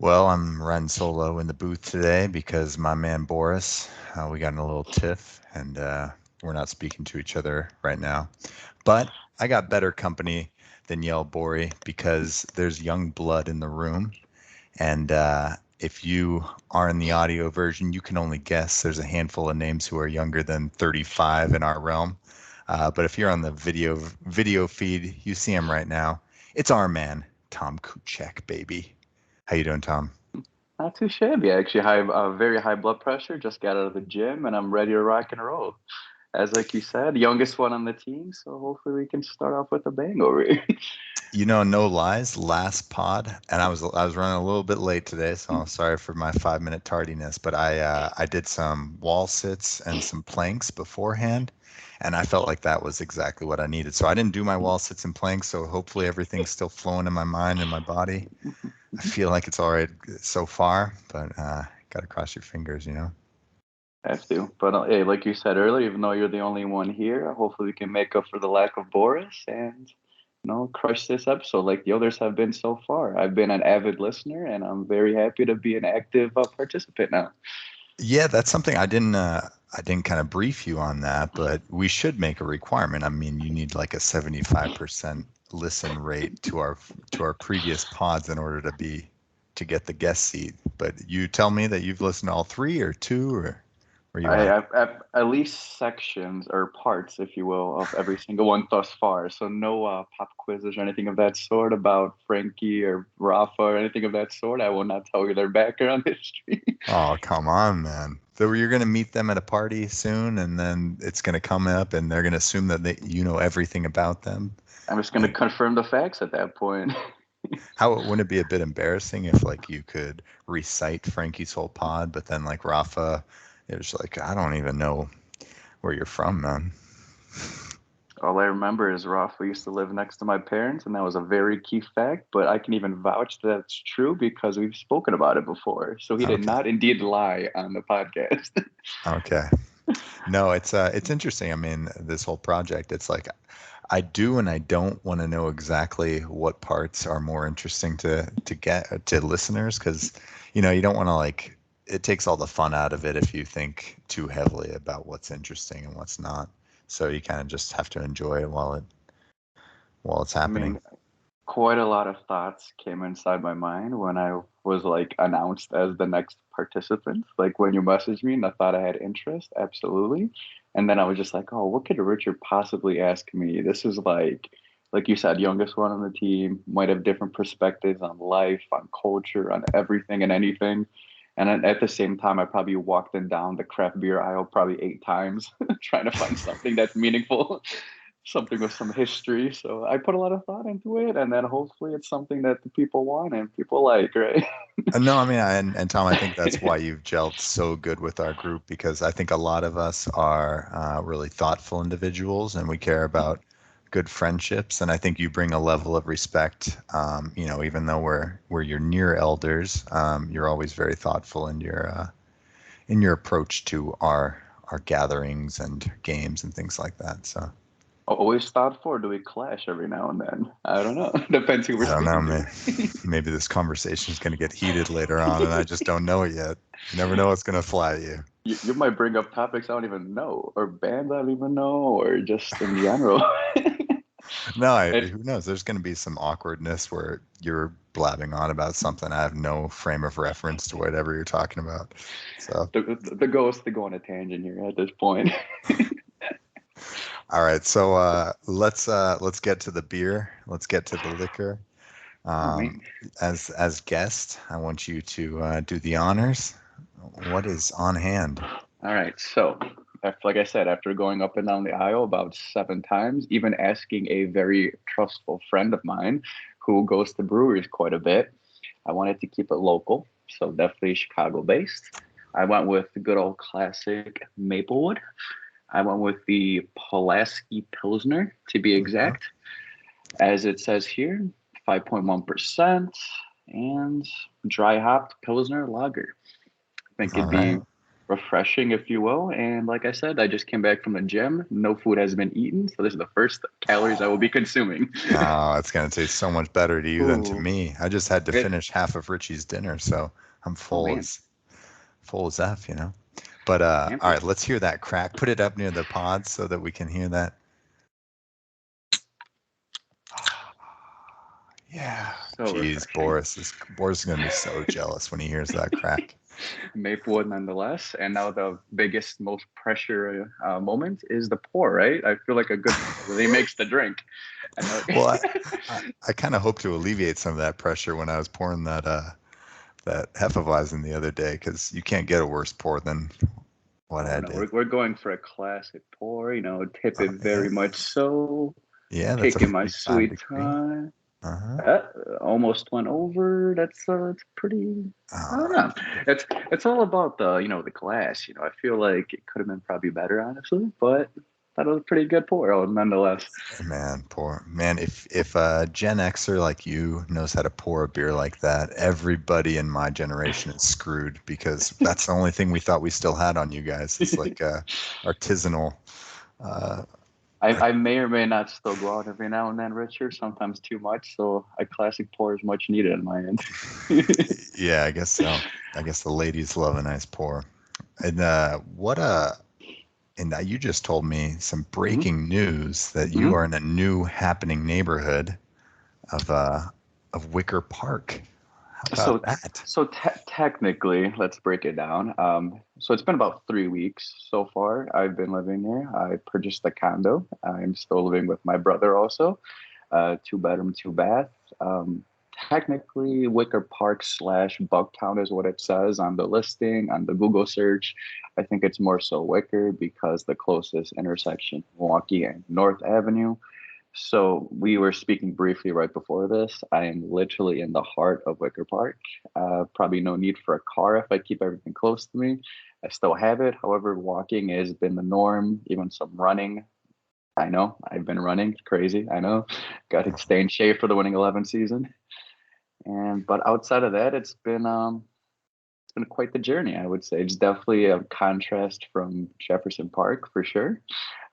Well, I'm riding solo in the booth today because my man Boris, we got in a little tiff and we're not speaking to each other right now. But I got better company than Yell Bori because there's young blood in the room. And if you are in the audio version, you can only guess. There's a handful of names who are younger than 35 in our realm. But if you're on the video feed, you see him right now. It's our man, Tom Kuczek, baby. How you doing, Tom? Not too shabby, actually. Very high blood pressure. Just got out of the gym, and I'm ready to rock and roll. As like you said, youngest one on the team, so hopefully we can start off with a bang over here. No lies, last pod, and I was running a little bit late today, so I'm sorry for my 5 minute tardiness. But I did some wall sits and some planks beforehand, and I felt like that was exactly what I needed. So I didn't do my wall sits and planks, so hopefully everything's still flowing in my mind and my body. I feel like it's all right so far, but gotta cross your fingers. Have to, but hey, like you said earlier, even though you're the only one here, hopefully we can make up for the lack of Boris and crush this episode like the others have been so far. I've been an avid listener, and I'm very happy to be an active participant now. Yeah, that's something I didn't kind of brief you on that, but we should make a requirement. I mean, you need like a 75% listen rate to our previous pods in order to get the guest seat. But you tell me that you've listened to all three or two, or where you I at? have at least sections or parts, if you will, of every single one thus far. So no pop quizzes or anything of that sort about Frankie or Rafa or anything of that sort. I will not tell you their background history. Oh, come on, man. So you're gonna meet them at a party soon, and then it's gonna come up, and they're gonna assume that you know everything about them. I'm just going to Like, confirm the facts at that point. how wouldn't it be a bit embarrassing if like you could recite Frankie's whole pod, but then like Rafa, it was like I don't even know where you're from, man. All I remember is Rafa used to live next to my parents, and that was a very key fact. But I can even vouch that that's true because we've spoken about it before. So he did Okay, not indeed lie on the podcast. okay. No, it's interesting. I mean, this whole project, it's like I do and I don't want to know exactly what parts are more interesting to get to listeners because you don't want to like it takes all the fun out of it if you think too heavily about what's interesting and what's not. So you kind of just have to enjoy it while it's I happening. mean, quite a lot of thoughts came inside my mind when I was like announced as the next participant. Like when you messaged me and I thought I had interest, absolutely. And then I was just like, oh, what could Richard possibly ask me? This is like you said, youngest one on the team, might have different perspectives on life, on culture, on everything and anything. And at the same time, I probably walked in down the craft beer aisle probably 8 times trying to find something that's meaningful, something with some history. So I put a lot of thought into it, and then hopefully it's something that the people want and people like, right? No, I mean, and Tom, I think that's why you've gelled so good with our group because I think a lot of us are really thoughtful individuals and we care about good friendships. And I think you bring a level of respect. Even though we're your near elders, you're always very thoughtful in your approach to our gatherings and games and things like that. So Always thoughtful, or do we clash every now and then? I don't know. Depends who we're I don't know, speaking man. to. Maybe this conversation is going to get heated later on, and I just don't know it yet. You never know what's going to fly at you. You might bring up topics I don't even know, or bands I don't even know, or just in general. No, And who knows? There's going to be some awkwardness where you're blabbing on about something. I have no frame of reference to whatever you're talking about. So, the goal is to go on a tangent here at this point. all right. So let's get to the beer. Let's get to the liquor. Oh Um, man. as guest, I want you to do the honors. What is on hand? All right. So, like I said, after going up and down the aisle about 7 times, even asking a very trustful friend of mine who goes to breweries quite a bit, I wanted to keep it local. So, definitely Chicago based. I went with the good old classic Maplewood. I went with the Pulaski Pilsner to be Mhm. exact. As it says here, 5.1% and dry hopped Pilsner lager. I think All it'd right. be refreshing, if you will. And like I said, I just came back from the gym. No food has been eaten, so this is the first calories I will be consuming. Oh, it's gonna taste so much better to you than to Ooh, me. I just had to it, finish half of Richie's dinner, so I'm oh man, full as F, you know. But can't all be right, let's hear that crack. Put it up near the pod so that we can hear that. Yeah. so Jeez, refreshing. Boris is gonna be so jealous when he hears that crack. Maplewood nonetheless. And now the biggest, most pressure moment is the pour, right? I feel like a good pour really makes the drink. I know. Well, I kind of hope to alleviate some of that pressure when I was pouring that Hefeweizen the other day, because you can't get a worse pour than what Oh I no, did. we're going for a classic pour, tip it Yeah, very much so. yeah, that's a Taking my 45 sweet degree. time. Uh-huh. Uh, Almost went over. It's pretty. I don't Oh, know. It's all about the glass. I feel like it could have been probably better, honestly, but that was a pretty good pour, nonetheless. man, poor man. If a Gen Xer like you knows how to pour a beer like that, everybody in my generation is screwed, because that's the only thing we thought we still had on you guys. It's like artisanal. Uh, I may or may not still go out every now and then, Richard. Sometimes too much, so a classic pour is much needed on my end. yeah, I guess so. I guess the ladies love a nice pour. And you just told me some hmm breaking news that you hmm are in a new happening neighborhood of Wicker Park. How about So, that? technically, let's break it down. So it's been about 3 weeks so far. I've been living here. I purchased a condo. I'm still living with my brother also. 2 bedroom, 2 bath. Um, Technically, Wicker Park slash Bucktown is what it says on the listing, on the Google search. I think it's more so Wicker because the closest intersection, Milwaukee and North Avenue. So we were speaking briefly right before this. I am literally in the heart of Wicker Park. Probably no need for a car if I keep everything close to me. I still have it. However, walking has been the norm, even some running. I know I've been running crazy. I know, got to stay in shape for the winning 11 season. And but outside of that, it's been quite the journey. I would say it's definitely a contrast from Jefferson Park for sure.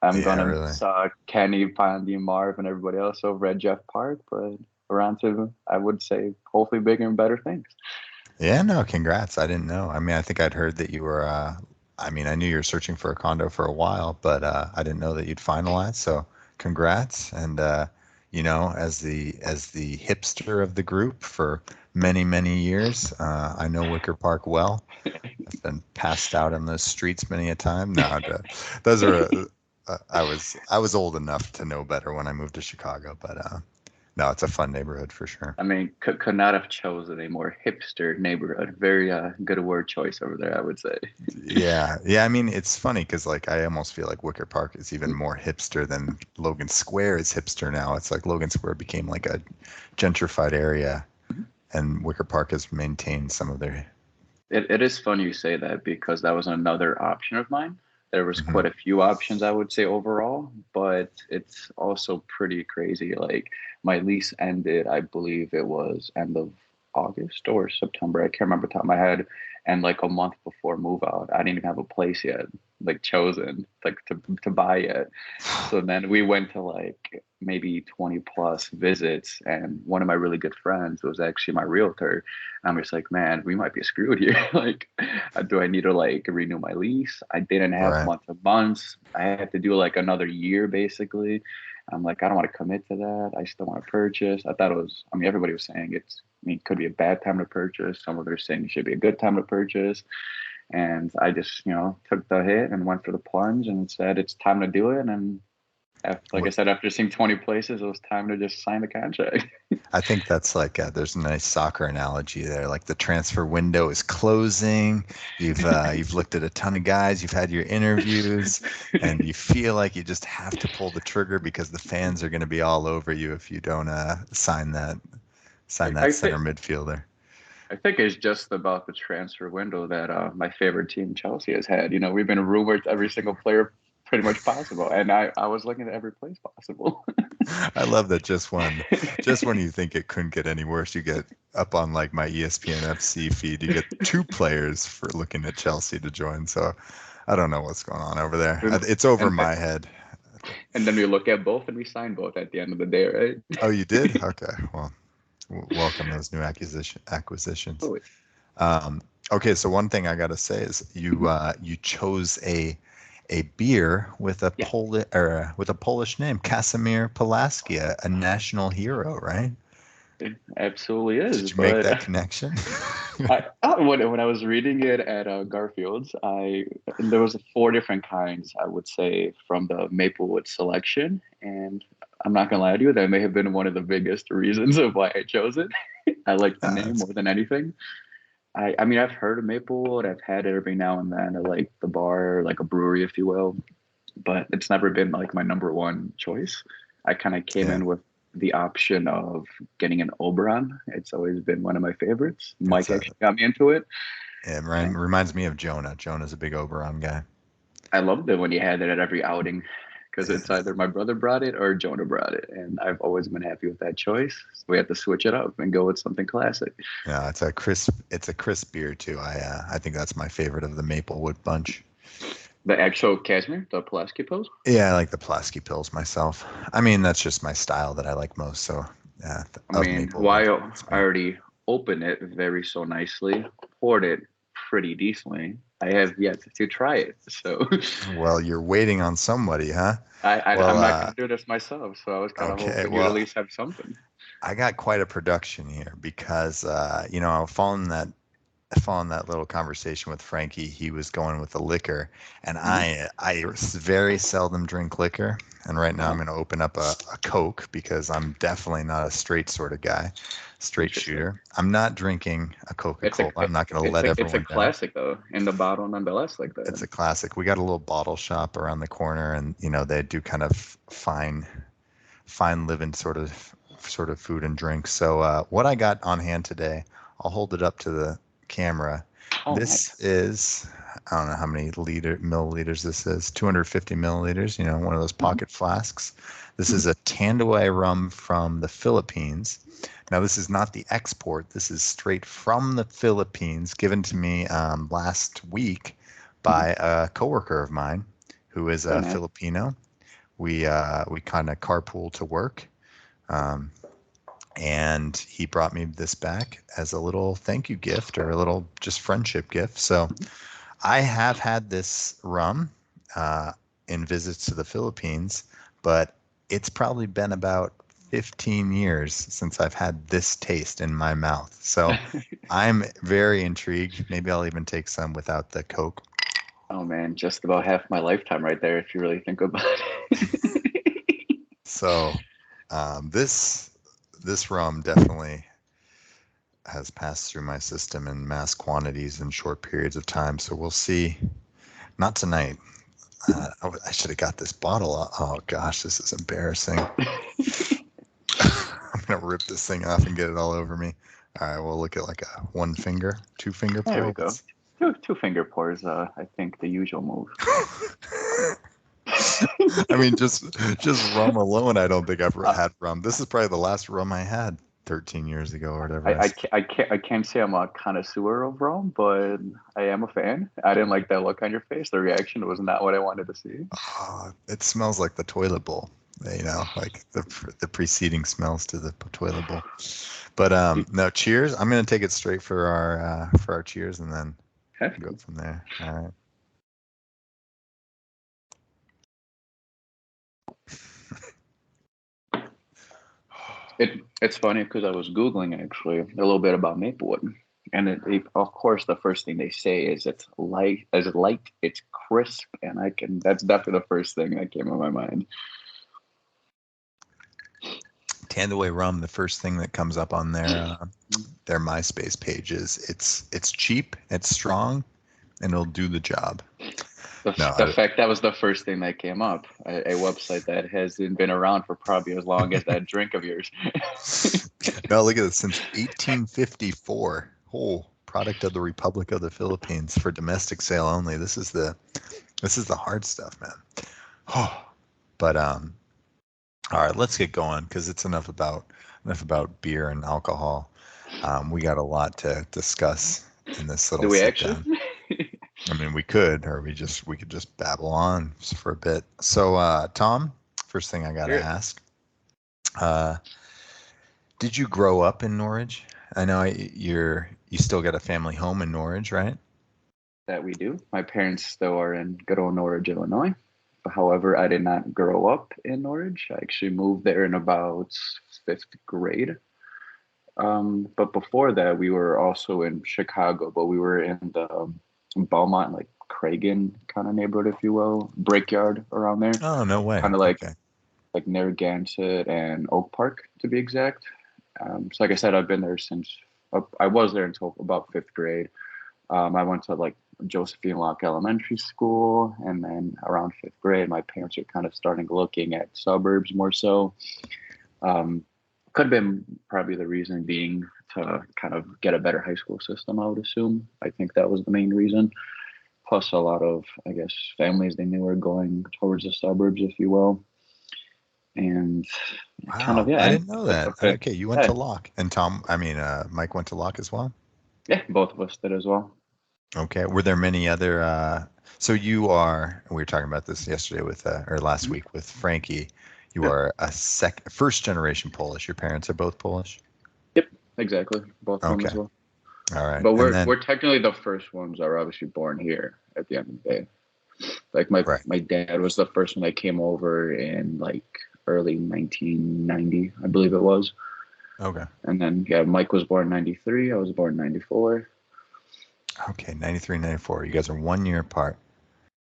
I'm Yeah, gonna really. miss Kenny, Pondy, Marv, and everybody else over at Jeff Park, but around to I would say hopefully bigger and better things. Yeah, no, congrats. I didn't know. I mean, I think I'd heard that you were I mean, I knew you were searching for a condo for a while, but I didn't know that you'd finalized. So, congrats. And as the hipster of the group for many, many years, I know Wicker Park well. I've been passed out on those streets many a time. No, those are I was old enough to know better when I moved to Chicago, but no, it's a fun neighborhood for sure. I mean, could not have chosen a more hipster neighborhood. Very good word choice over there, I would say. Yeah, yeah. I mean, it's funny because like I almost feel like Wicker Park is even more hipster than Logan Square is hipster now. It's like Logan Square became like a gentrified area, and Wicker Park has maintained some of their. It is funny you say that because that was another option of mine. There was Mhm. quite a few options I would say overall, but it's also pretty crazy. Like my lease ended, I believe it was end of August or September. I can't remember the top of my head. And like a month before move out, I didn't even have a place yet, like chosen, like to buy yet. So then we went to like maybe 20 plus visits, and one of my really good friends was actually my realtor. I'm just like, man, we might be screwed here. Like, do I need to like renew my lease? I didn't have Right. months of months. I had to do like another year basically. I'm like, I don't want to commit to that. I still want to purchase. I thought it was, I mean, everybody was saying it could be a bad time to purchase. Some of them are saying it should be a good time to purchase. And I just, took the hit and went for the plunge and said, it's time to do it. And like I said, after seeing 20 places, it was time to just sign the contract. I think that's like there's a nice soccer analogy there. Like the transfer window is closing. You've looked at a ton of guys. You've had your interviews, and you feel like you just have to pull the trigger because the fans are going to be all over you if you don't sign that I center think midfielder. I think it's just about the transfer window that my favorite team, Chelsea, has had. We've been rumored to every single player pretty much possible, and I was looking at every place possible. I love that just when you think it couldn't get any worse, you get up on like my ESPN FC feed, you get two players for looking at Chelsea to join. So I don't know what's going on over there. and, It's over and my head. and then we look at both and we sign both at the end of the day, right? Oh, you did? Okay. Well, welcome those new acquisitions. Oh, Um, okay, so one thing I gotta say is you chose a beer with a yeah, With a Polish name, Casimir Pulaski, a national hero, right? it absolutely is. Did you make But that connection? when I was reading it at Garfield's, there was four different kinds, I would say, from the Maplewood selection, and I'm not gonna lie to you, that may have been one of the biggest reasons of why I chose it. I like the name That's more than anything. I mean, I've heard of Maplewood. I've had it every now and then at like the bar, like a brewery, if you will, but it's never been like my number one choice. I kind of came yeah. in with the option of getting an Oberon. It's always been one of my favorites. It's Mike a actually got me into it. it And reminds me of Jonah. Jonah's a big Oberon guy. I loved it when you had it at every outing because Yeah, it's either my brother brought it or Jonah brought it. And I've always been happy with that choice. So we have to switch it up and go with something classic. yeah, it's a crisp beer too. I think that's my favorite of the Maplewood bunch. The actual Casimir, the Pulaski Pils. Yeah, I like the Pulaski pills myself. I mean, that's just my style that I like most. So, yeah, I of mean, Maplewood. while It's I me. already opened it very so nicely, poured it pretty decently, I have yet to try it. So Well, you're waiting on somebody, huh? Well, I'm not going to do this myself. So I was kind of okay. hoping you'd at Well, least have something. I got quite a production here because, following that little conversation with Frankie, he was going with the liquor, and Hmm. I very seldom drink liquor. And right now I'm Oh, going to open up a Coke because I'm definitely not a straight sort of guy, straight interesting. shooter. I'm not drinking a It's a Coca-Cola. I'm not going to let it's a everyone down. classic though, in the bottle nonetheless, like It's that. a classic. We got a little bottle shop around the corner, and they do kind of fine living sort of food and drink. So what I got on hand today, I'll hold it up to the camera. Oh, This nice. is I don't know how many milliliters this is. 250 milliliters. One of those Hmm. pocket flasks. This Hmm. is a Tanduay rum from the Philippines. Now this is not the export. This is straight from the Philippines, given to me last week Hmm. by a coworker of mine who is Very a nice. Filipino. We kind of carpool to work, um, and he brought me this back as a little thank you gift or a little just friendship gift. So Mhm. I have had this rum uh, in visits to the Philippines, but it's probably been about 15 years since I've had this taste in my mouth. So I'm very intrigued. Maybe I'll even take some without the Coke. Oh man, just about half my lifetime right there, if you really think about it. So this rum definitely has passed through my system in mass quantities in short periods of time. So we'll see. Not tonight. I should have got this bottle. Oh gosh, this is embarrassing. I'm gonna rip this thing off and get it all over me. All right, we'll look at like a one finger, two finger There pour. we go. Two finger pours. I think the usual move. I mean, just rum alone. I don't think I've Uh, had rum. This is probably the last rum I had 13 years ago or whatever. I can't say I'm a connoisseur of rum, but I am a fan. I didn't like that look on your face. The reaction was not what I wanted to see. It smells like the toilet bowl. Like the preceding smells to the toilet bowl. But You no, cheers. I'm gonna take it straight for our cheers and then have go to. from there. All right. It's funny because I was googling actually a little bit about Maplewood, and of course the first thing they say is it's light, it's crisp, and I can that's definitely the first thing that came in my mind. Tandaway rum. The first thing that comes up on their MySpace page is it's cheap, it's strong, and it'll do the job. No, The fact that was the first thing that came up, a website that hasn't been around for probably as long as that drink of yours. no. Look at this. Since 1854. Oh, product of the Republic of the Philippines for domestic sale only. This is the hard stuff, man. Oh, but All right, let's get going because it's enough about beer and alcohol. We got a lot to discuss in this Do little we sit actually? down. I mean, we could just babble on for a bit. So, Tom, first thing I gotta Sure. ask, uh, did you grow up in Norwich? I know you still got a family home in Norwich, right? That we do. My parents still are in good old Norwich, Illinois. However, I did not grow up in Norwich. I actually moved there in about fifth grade. But before that, we were also in Chicago, but we were in the Belmont, like Cragen kind of neighborhood, if you will, Brickyard around there, Oh, no way. kind of Okay. like Narragansett and Oak Park to be exact. So, like I said, I've been there since I was there until about fifth grade. I went to like Josephine Locke Elementary School, and then around fifth grade, my parents were kind of starting looking at suburbs more so. Um, could have been probably the reason being to kind of get a better high school system, I would assume. I think that was the main reason. Plus, a lot of, I guess, families they knew were going towards the suburbs, if you will. And kind of, Wow, yeah, I and didn't know that's that. a fit. Okay, you went Yeah, to Locke, and Mike went to Locke as well. yeah, both of us did as well. Okay. Were there many other so we were talking about this yesterday with or last Mhm. week with Frankie. You Yeah, are first generation Polish. Your parents are both Polish? yep, exactly. Both of them Okay. as well. All right. But And we're then technically the first ones that were obviously born here at the end of the day. Like right. my dad was the first one that came over in like early 1990, I believe it was. Okay. And then yeah, Mike was born 93. I was born 94. Okay, 93, 94. You guys are 1 year apart.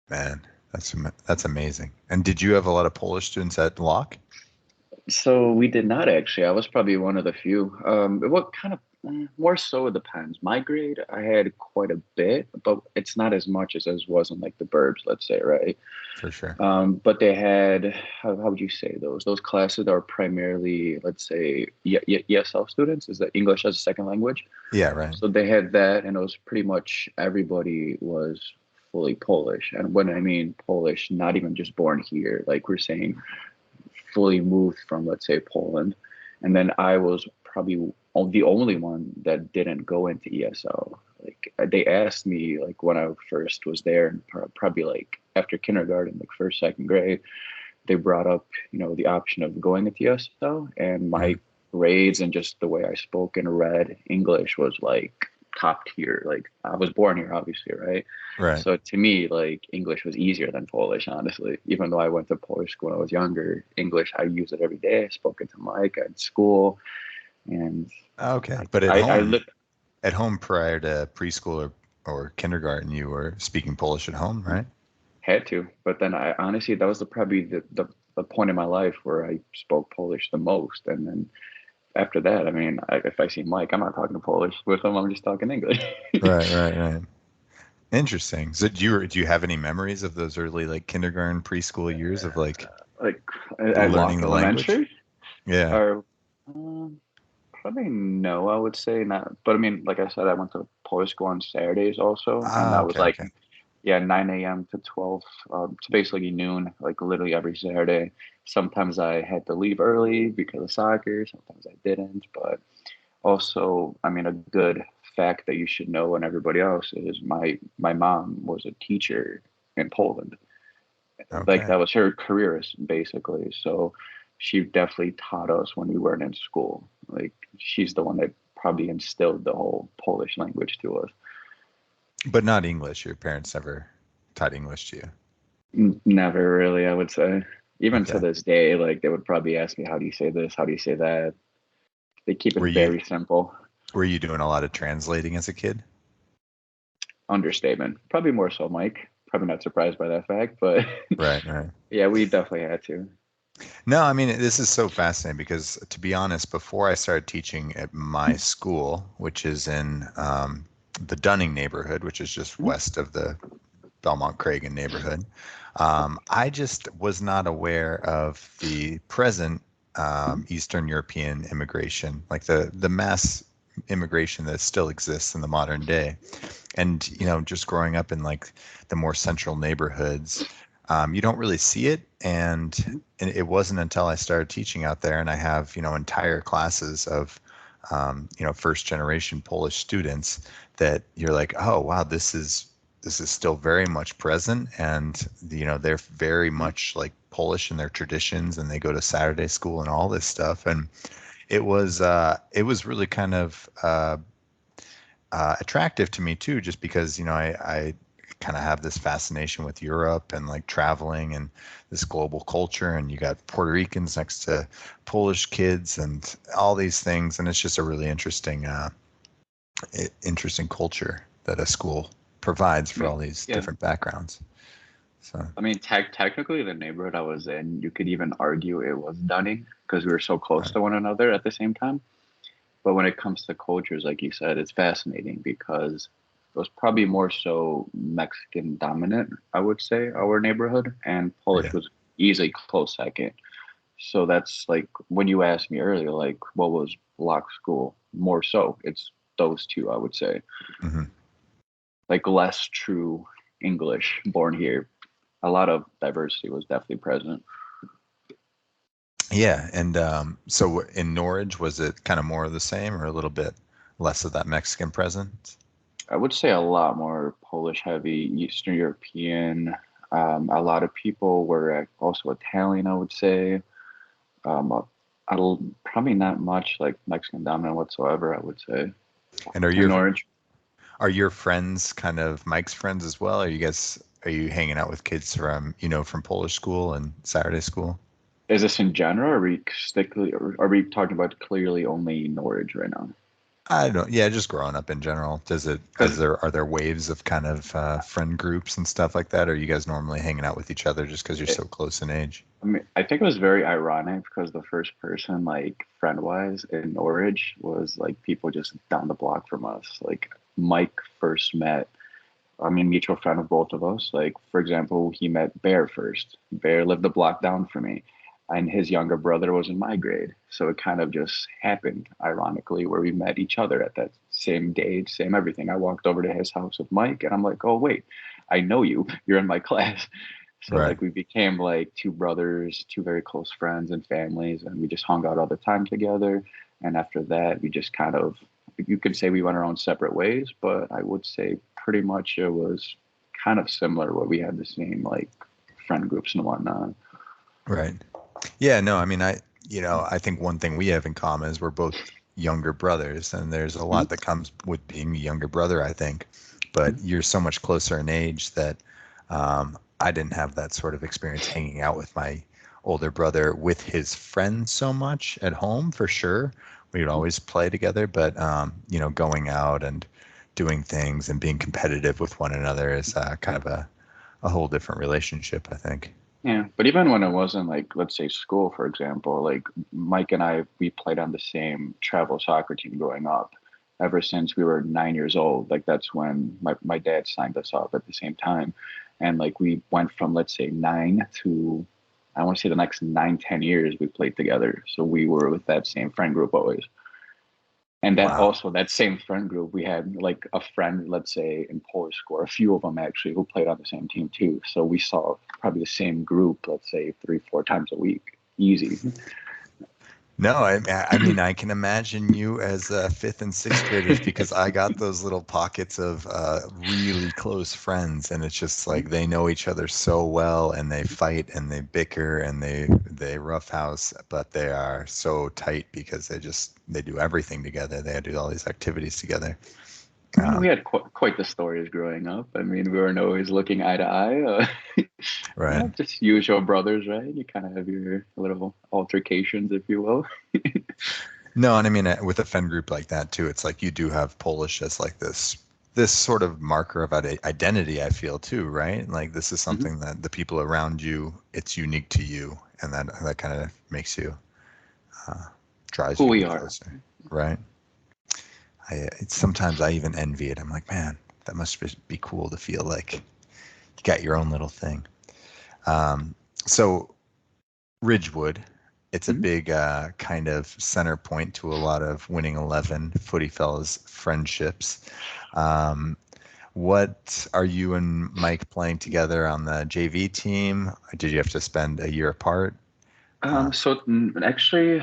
Man, that's amazing. And did you have a lot of Polish students at Locke? So we did not actually. I was probably one of the few. What kind of more so it depends. My grade, I had quite a bit, but it's not as much as was in like the burbs, let's say, right? For sure. But they had how would you say those classes that are primarily, let's say, ESL students, is that English as a second language? Yeah, right. So they had that, and it was pretty much everybody was fully Polish. And when I mean Polish, not even just born here, like we're saying fully moved from, let's say, Poland. And then I was probably the only one that didn't go into ESL. Like they asked me, like when I first was there, and probably like after kindergarten, like first, second grade, they brought up, the option of going into ESL, and my Mhm. grades and just the way I spoke and read English was like top tier. Like I was born here, obviously, right? Right. So to me, like English was easier than Polish, honestly. Even though I went to Polish school when I was younger, English I use it every day. I spoke it to Mike at school, and Okay. like But at I home, li- at home prior to preschool or kindergarten, you were speaking Polish at home, right? had to, but then I honestly that was probably the point in my life where I spoke Polish the most, and then after that, I mean, if I see Mike, I'm not talking Polish with him. I'm just talking English. Right, right, right. Interesting. So do you have any memories of those early like kindergarten, preschool years of like Like at Locke learning the language? Elementary, Yeah. or probably no, I would say not. But I mean, like I said, I went to Polish school on Saturdays also, and Ah, that was okay, like, okay. yeah, 9 a.m. to 12, to basically noon, like literally every Saturday. Sometimes I had to leave early because of soccer. Sometimes I didn't, but also, I mean, a good fact that you should know and everybody else is my mom was a teacher in Poland. Like Okay. that was her career basically. So she definitely taught us when we weren't in school. Like she's the one that probably instilled the whole Polish language to us. But not English. Your parents never taught English to you. Never really, I would say. Even to Okay. this day, like they would probably ask me, "How do you say this? How do you say that?" They keep it Were you very simple. were you doing a lot of translating as a kid? Understatement. Probably more so, Mike. Probably not surprised by that fact, but Right, right. yeah, we definitely had to. No, I mean, this is so fascinating because to be honest, before I started teaching at my school, which is in the Dunning neighborhood, which is just Mhm. west of the Belmont Cragen neighborhood, I just was not aware of the present Mhm. Eastern European immigration, like the mass immigration that still exists in the modern day. And just growing up in like the more central neighborhoods, you don't really see it. And it wasn't until I started teaching out there, and I have, entire classes of, first generation Polish students, that you're like, oh wow, this is still very much present, and they're very much like Polish in their traditions, and they go to Saturday school and all this stuff. And it was really kind of attractive to me too, just because I kind of have this fascination with Europe and like traveling and this global culture, and you got Puerto Ricans next to Polish kids and all these things, and it's just a really interesting culture that a school provides I for mean, all these yeah. different backgrounds. So I mean, technically, the neighborhood I was in, you could even argue it was Dunning because we were so close right. to one another at the same time. But when it comes to cultures, like you said, it's fascinating because it was probably more so Mexican dominant, I would say, our neighborhood, and Polish Yeah. was easily close second. So that's like when you asked me earlier, like what was block school? More so, it's those two, I would say. Hmm. Like less true English born here. A lot of diversity was definitely present. Yeah. And so in Norwich, was it kind of more of the same, or a little bit less of that Mexican presence? I would say a lot more Polish heavy, Eastern European. A lot of people were also Italian, I would say. Probably not much like Mexican dominant whatsoever, I would say. And are In your Norwich, are your friends kind of Mike's friends as well? Are you hanging out with kids from Polish school and Saturday school? is this in general, or are we talking about clearly only Norwich right now? I don't. Yeah, just growing up in general. Does it? Is Because there Are there waves of kind of friend groups and stuff like that? Or are you guys normally hanging out with each other just because you're so close in age? I mean, I think it was very ironic because the first person, like friend wise, in Norwich was like people just down the block from us. Like Mike first met, I mean, mutual friend of both of us. Like, for example, he met Bear first. Bear lived a block down from me, and his younger brother was in my grade. So it kind of just happened, ironically, where we met each other at that same date, same everything. I walked over to his house with Mike, and I'm like, oh, wait, I know you. You're in my class. So, Right. like, we became like two brothers, two very close friends and families, and we just hung out all the time together. And after that, we just kind of, you could say we went our own separate ways, but I would say pretty much it was kind of similar where we had the same like friend groups and whatnot. Right. Yeah. No. I mean, I think one thing we have in common is we're both younger brothers, and there's a lot that comes with being a younger brother, I think. But you're so much closer in age that I didn't have that sort of experience hanging out with my older brother with his friends so much at home, for sure. We'd always play together, but going out and doing things and being competitive with one another is kind of a whole different relationship, I think. Yeah, but even when it wasn't like, let's say school, for example, like Mike and I, we played on the same travel soccer team growing up ever since we were 9 years old. Like that's when my dad signed us up at the same time. And like we went from, let's say, nine to, I want to say the next 9, 10 years we played together. So we were with that same friend group always. And then Wow. also that same friend group, we had like a friend, let's say in Polish school, a few of them actually who played on the same team too. So we saw probably the same group, let's say 3, 4 times a week, easy. No, I mean, I can imagine you as fifth and sixth graders, because I got those little pockets of really close friends, and it's just like they know each other so well, and they fight and they bicker and they roughhouse, but they are so tight because they do everything together. They do all these activities together. I mean, Um, we had quite the stories growing up. I mean, we weren't always looking eye to eye. right. Just usual brothers, right? You kind of have your little altercations, if you will. No, and I mean, with a friend group like that too, it's like you do have Polish as like this sort of marker of identity, I feel too, right? Like this is Mhm. something that the people around you, it's unique to you, and that kind of makes you uh, drives Who you to we be are. closer, right? Sometimes I even envy it. I'm like, man, that must be cool to feel like you got your own little thing. Um, so Ridgewood, it's a Mhm. big kind of center point to a lot of winning 11 footy fellas friendships. Um, What are you and Mike playing together on the JV team? Did you have to spend a year apart? Actually,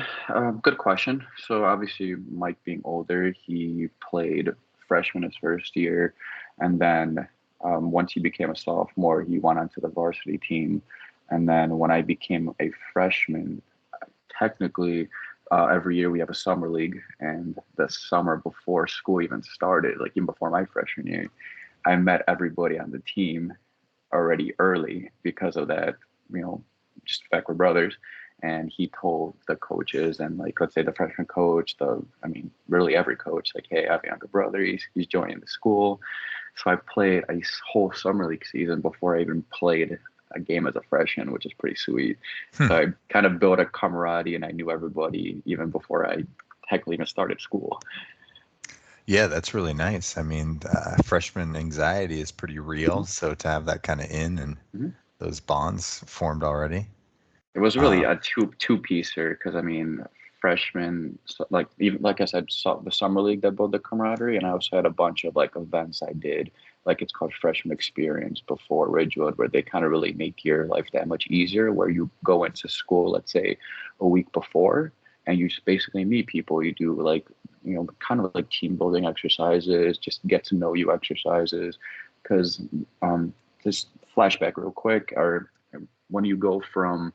good question. So obviously, Mike being older, he played freshman his first year, and then once he became a sophomore, he went onto the varsity team. And then when I became a freshman, technically, every year we have a summer league, and the summer before school even started, like even before my freshman year, I met everybody on the team already early because of that, you know, just the fact we're brothers. And he told the coaches and like let's say the freshman coach, really every coach, like, hey, I have a younger brother, he's joining the school. So I played a whole summer league season before I even played a game as a freshman, which is pretty sweet. Hmm. So I kind of built a camaraderie and I knew everybody even before I technically even started school. Yeah, that's really nice. I mean, freshman anxiety is pretty real. Mhm. So to have that kind of in and Mhm. those bonds formed already. It was really Uh, a two-piecer because I mean, freshmen, so, like even like I said, the summer league that built the camaraderie, and I also had a bunch of like events I did, like it's called freshman experience before Ridgewood, where they kind of really make your life that much easier. Where you go into school, let's say, a week before, and you just basically meet people. You do like kind of like team building exercises, just get to know you exercises, because just flashback real quick, or when you go from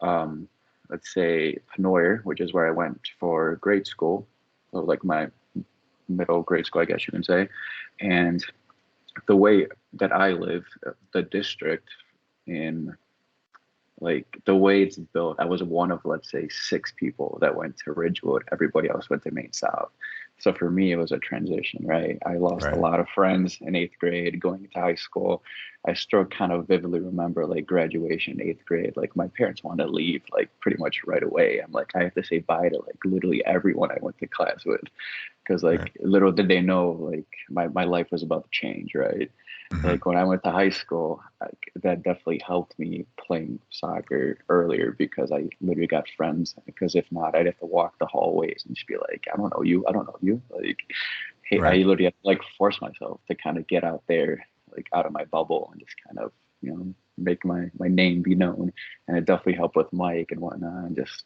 um, let's say Panoyer, which is where I went for grade school, so like my middle grade school, I guess you can say. And the way that I live, the district in like the way it's built, I was one of let's say six people that went to Ridgewood. Everybody else went to Maine South. So for me, it was a transition, right? I lost a right. lot of friends in eighth grade, going into high school. I still kind of vividly remember like graduation, eighth grade. Like my parents wanted to leave like pretty much right away. I'm like, I have to say bye to like literally everyone I went to class with because Right. like little did they know like my life was about to change, right? Hmm. Like when I went to high school, like, that definitely helped me playing soccer earlier because I literally got friends. Because if not, I'd have to walk the hallways and just be like, I don't know you, I don't know you. Like, hey, I Right. literally have to like force myself to kind of get out there, like out of my bubble, and just kind of make my name be known. And it definitely helped with Mike and whatnot, and just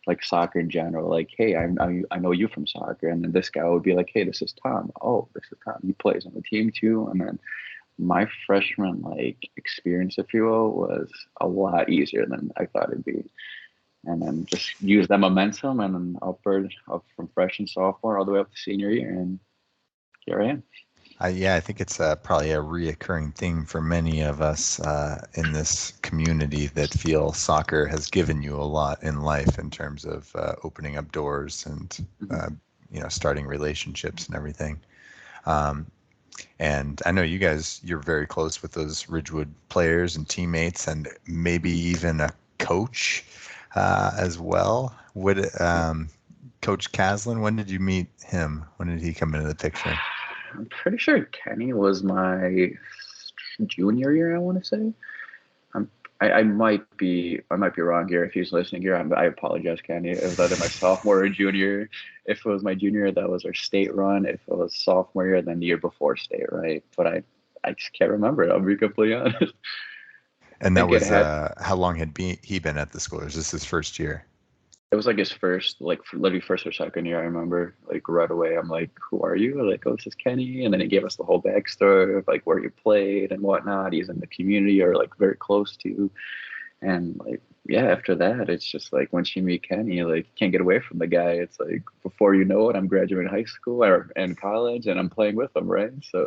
like soccer in general. Like, hey, I know you from soccer, and then this guy would be like, hey, this is Tom. Oh, this is Tom. He plays on the team too, and then my freshman like experience, if you will, was a lot easier than I thought it'd be. And then just use that momentum and then upward up from freshman, sophomore, all the way up to senior year, and here I am. Yeah, I think it's probably a reoccurring theme for many of us in this community that feel soccer has given you a lot in life in terms of opening up doors and Mhm. uh, starting relationships and everything. Um, and I know you guys, you're very close with those Ridgewood players and teammates, and maybe Mhm. even a coach as well. Would Coach Caslin? When did you meet him? When did he come into the picture? I'm pretty sure Kenny was my junior year. I want to say. I'm, I might be wrong here. If he's listening here, I apologize, Kenny. It was either my sophomore or junior. If it was my junior, that was our state run. If it was sophomore year, then the year before state, right? But I just can't remember. I'll be completely honest. I And that think it was had how long had he been at the school? Or is this his first year? it was like his first, like literally first or second year. I remember like right away. I'm like, who are you? Like, oh, this is Kenny. And then he gave us the whole backstory of like where he played and whatnot. He's in the community or like very close to. And like, yeah, after that, it's just like once you meet Kenny, like you can't get away from the guy. It's like before you know it, I'm graduating high school or in college, and I'm playing with him, right? So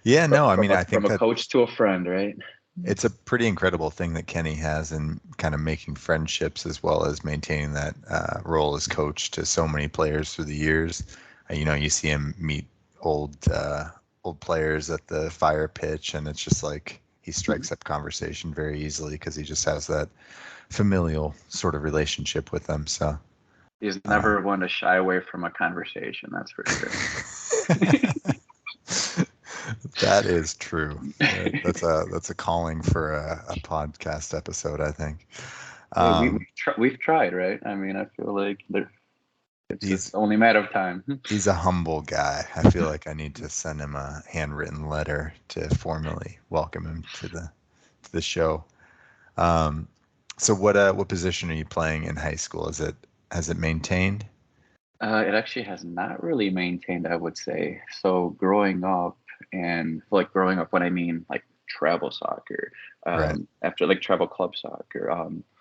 Yeah, no, I mean, I from think a that coach to a friend, right? it's a pretty incredible thing that Kenny has in kind of making friendships as well as maintaining that role as coach to so many players through the years. You see him meet old players at the fire pitch, and it's just like he Mhm. strikes up conversation very easily because he just has that familial sort of relationship with them. So, He's uh, never one to shy away from a conversation, that's for sure. that is true. That's a calling for a podcast episode, I think. Hey, Um, we've tried, right? I mean, I feel like there. It's He's just only a matter of time. he's a humble guy. I feel like I need to send him a handwritten letter to formally welcome him to the show. Um, so what position are you playing in high school? Has it maintained? It actually has not really maintained, I would say. So growing up, and like growing up, when I mean like travel soccer, Right. after like travel club soccer,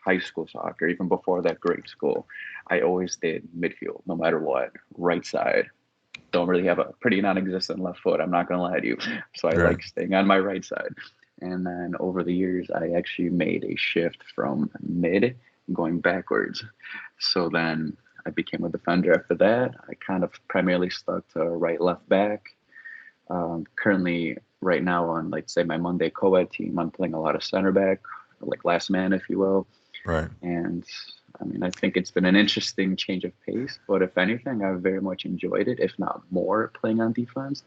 high school soccer, even before that, grade school, I always did midfield, no matter what, right side. Don't really have a pretty non-existent left foot. I'm not gonna lie to you. So I Right. like staying on my right side. And then over the years, I actually made a shift from mid going backwards. So then I became a defender after that. I kind of primarily stuck to right, left back. Currently, right now on like say my Monday co-ed team, I'm playing a lot of center back, like last man, if you will. Right. And I mean, I think it's been an interesting change of pace, but if anything, I've very much enjoyed it, if not more, playing on defense.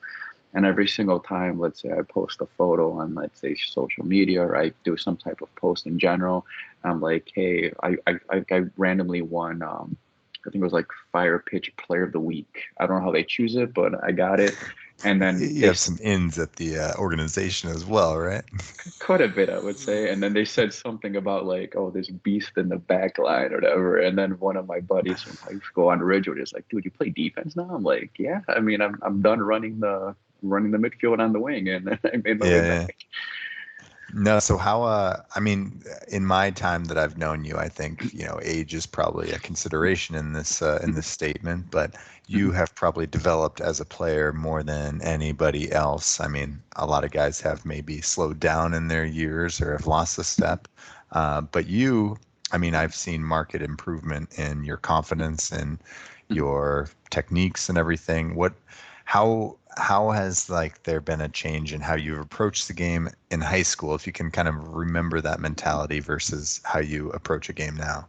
And every single time, let's say I post a photo on, let's say, social media, or I do some type of post in general, I'm like, hey, I randomly won, I think it was like Fire Pitch Player of the Week. I don't know how they choose it, but I got it. And then You they have some ins at the organization as well, right? quite a bit, I would say. And then they said something about like, oh, this beast in the back line or whatever. And then one of my buddies from high school on Ridgewood is like, dude, you play defense now? I'm like, yeah. I mean, I'm done running the midfield on the wing, and I made my way Yeah, yeah. back. No, so how I mean in my time that I've known you, I think, age is probably a consideration in this statement, but you Mhm. have probably developed as a player more than anybody else. I mean, a lot of guys have maybe slowed down in their years or have lost a step. But you, I mean, I've seen market improvement in your confidence and your techniques and everything. How has like there been a change in how you've approached the game in high school, if you can kind of remember that mentality versus how you approach a game now?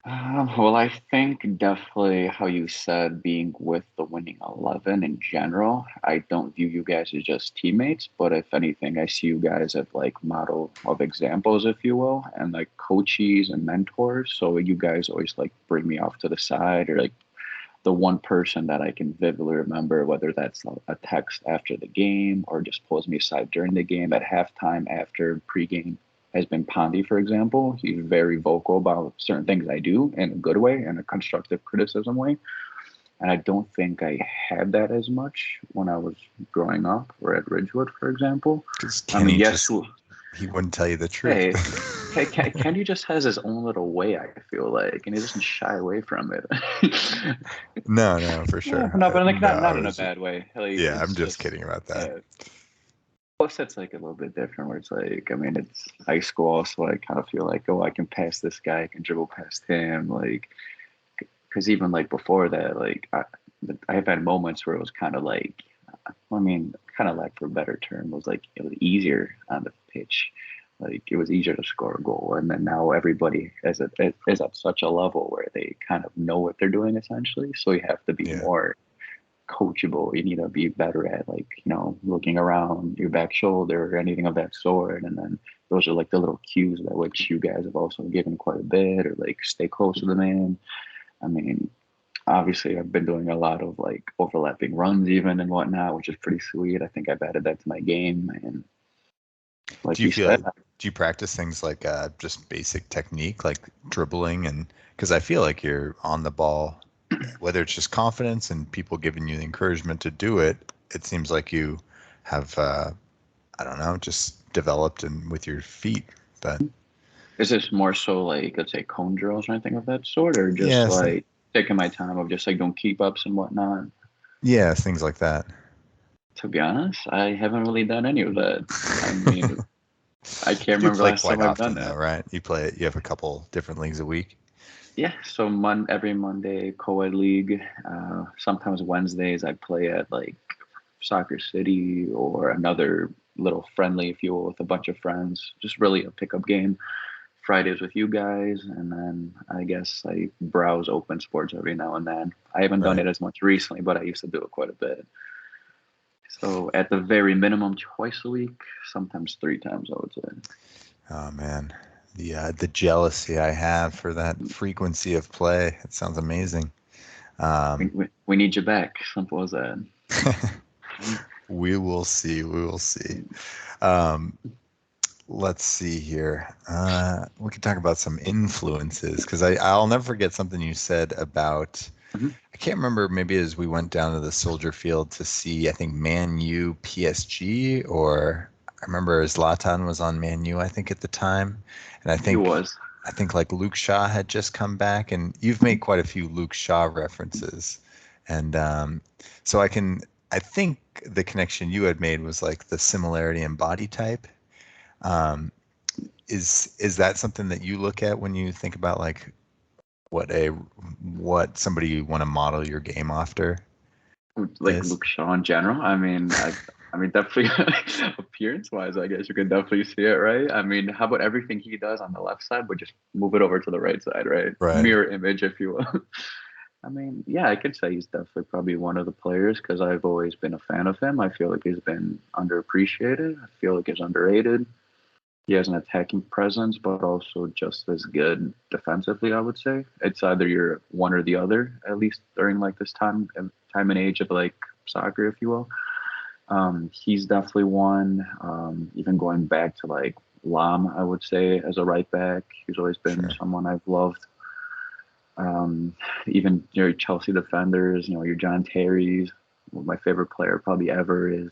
Well, I think definitely how you said being with the winning 11 in general. I don't view you guys as just teammates, but if anything, I see you guys as like model of examples, if you will, and like coaches and mentors. So you guys always like bring me off to the side, or like the one person that I can vividly remember, whether that's a text after the game or just pulls me aside during the game at halftime, after pregame, has been Pondy, for example. He's very vocal about certain things I do in a good way, in a constructive criticism way. And I don't think I had that as much when I was growing up or at Ridgewood, for example. Because I mean, Kenny yes, just he wouldn't tell you the truth. hey, Kenny just has his own little way, I feel like, and he doesn't shy away from it. No, no, for Yeah, sure. no, but like No, not I in a was just, bad way. Like yeah, I'm it's just just kidding about that. yeah. Plus, it's like a little bit different. Where it's like, I mean, it's high school, so I kind of feel like, oh, I can pass this guy, I can dribble past him, like because even like before that, like I've had moments where it was kind of like, I mean, kind of like for a better term, was like it was easier on the pitch. Like it was easier to score a goal, and then now everybody is at such a level where they kind of know what they're doing essentially. So you have to be Yeah. more coachable. You need to be better at like looking around your back shoulder or anything of that sort. And then those are like the little cues that which you guys have also given quite a bit, or like stay close to the man. I mean, obviously I've been doing a lot of like overlapping runs even and whatnot, which is pretty sweet. I think I've added that to my game. And Do like you you feel said, do you practice things like just basic technique like dribbling, and because I feel like you're on the ball, whether it's just confidence and people giving you the encouragement to do it, it seems like you have I don't know, just developed and with your feet. But is this more so like, let's say, cone drills or anything of that sort, or just yes, like taking my time of just like doing keep ups and whatnot? yeah, things like that. To be honest, I haven't really done any of that. I mean, I You can't do remember the play last time quite I've done often though, that. right? You have a couple different leagues a week. Yeah, so every Monday, co-ed league. Sometimes Wednesdays I play at like Soccer City or another little friendly, if you will, with a bunch of friends. Just really a pickup game. Fridays with you guys, and then I guess I browse open sports every now and then. I haven't done Right. it as much recently, but I used to do it quite a bit. So at the very minimum, twice a week, sometimes three times, I would say. Oh man, the jealousy I have for that frequency of play. It sounds amazing. We need you back. Simple as that. We will see. We will see. Um, let's see here. We could talk about some influences because I'll never forget something you said about. Mhm. I can't remember. Maybe as we went down to the Soldier Field to see, I think Man U PSG, or I remember Zlatan was on Man U, I think at the time, and He was. I think like Luke Shaw had just come back, and you've made quite a few Luke Shaw references, and so I think the connection you had made was like the similarity in body type. Um, is that something that you look at when you think about like what somebody you want to model your game after Like is? Luke Shaw in general. I mean, definitely appearance wise, I guess you can definitely see it, right? I mean, how about everything he does on the left side, but just move it over to the right side, right? Right. Mirror image, if you will. I mean, yeah, I could say he's definitely probably one of the players because I've always been a fan of him. I feel like he's been underappreciated. I feel like he's underrated. He has an attacking presence, but also just as good defensively. I would say it's either you're one or the other. At least during like this time and age of like soccer, if you will. He's definitely one. Even going back to like Lam, I would say as a right back, he's always been Sure. someone I've loved. Um, Even your Chelsea defenders, your John Terry's. Well, my favorite player probably ever is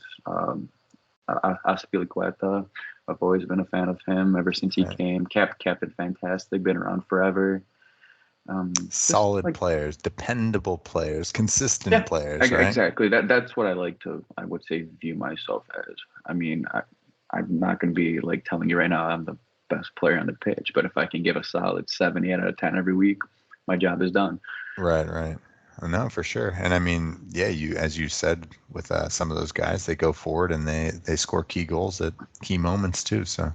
Aspilicueta. I've always been a fan of him ever since he Right. came. Captain Fantastic, been around forever. Just Solid like players, dependable players, consistent yeah, players, right? exactly. That's what I like to. I would say view myself as. I mean, I'm not going to be like telling you right now I'm the best player on the pitch, but if I can give a solid 7, 8 out of 10 every week, my job is done. Right, right. No, for sure. And I mean, yeah, you as you said with some of those guys, they go forward and they score key goals at key moments too. So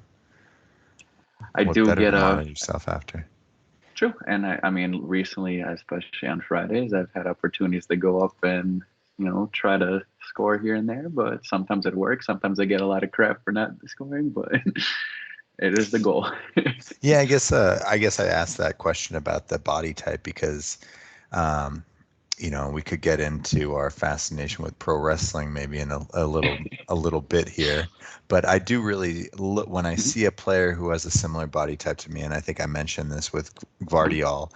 I what do better to get a model yourself after? true, and I mean recently, especially on Fridays, I've had opportunities to go up and try to score here and there, but sometimes it works. Sometimes I get a lot of crap for not scoring, but it is the goal. Yeah, I guess I asked that question about the body type because um, we could get into our fascination with pro wrestling maybe in a little bit here, but I do really look when I Mhm, see a player who has a similar body type to me, and I think I mentioned this with Gvardiol,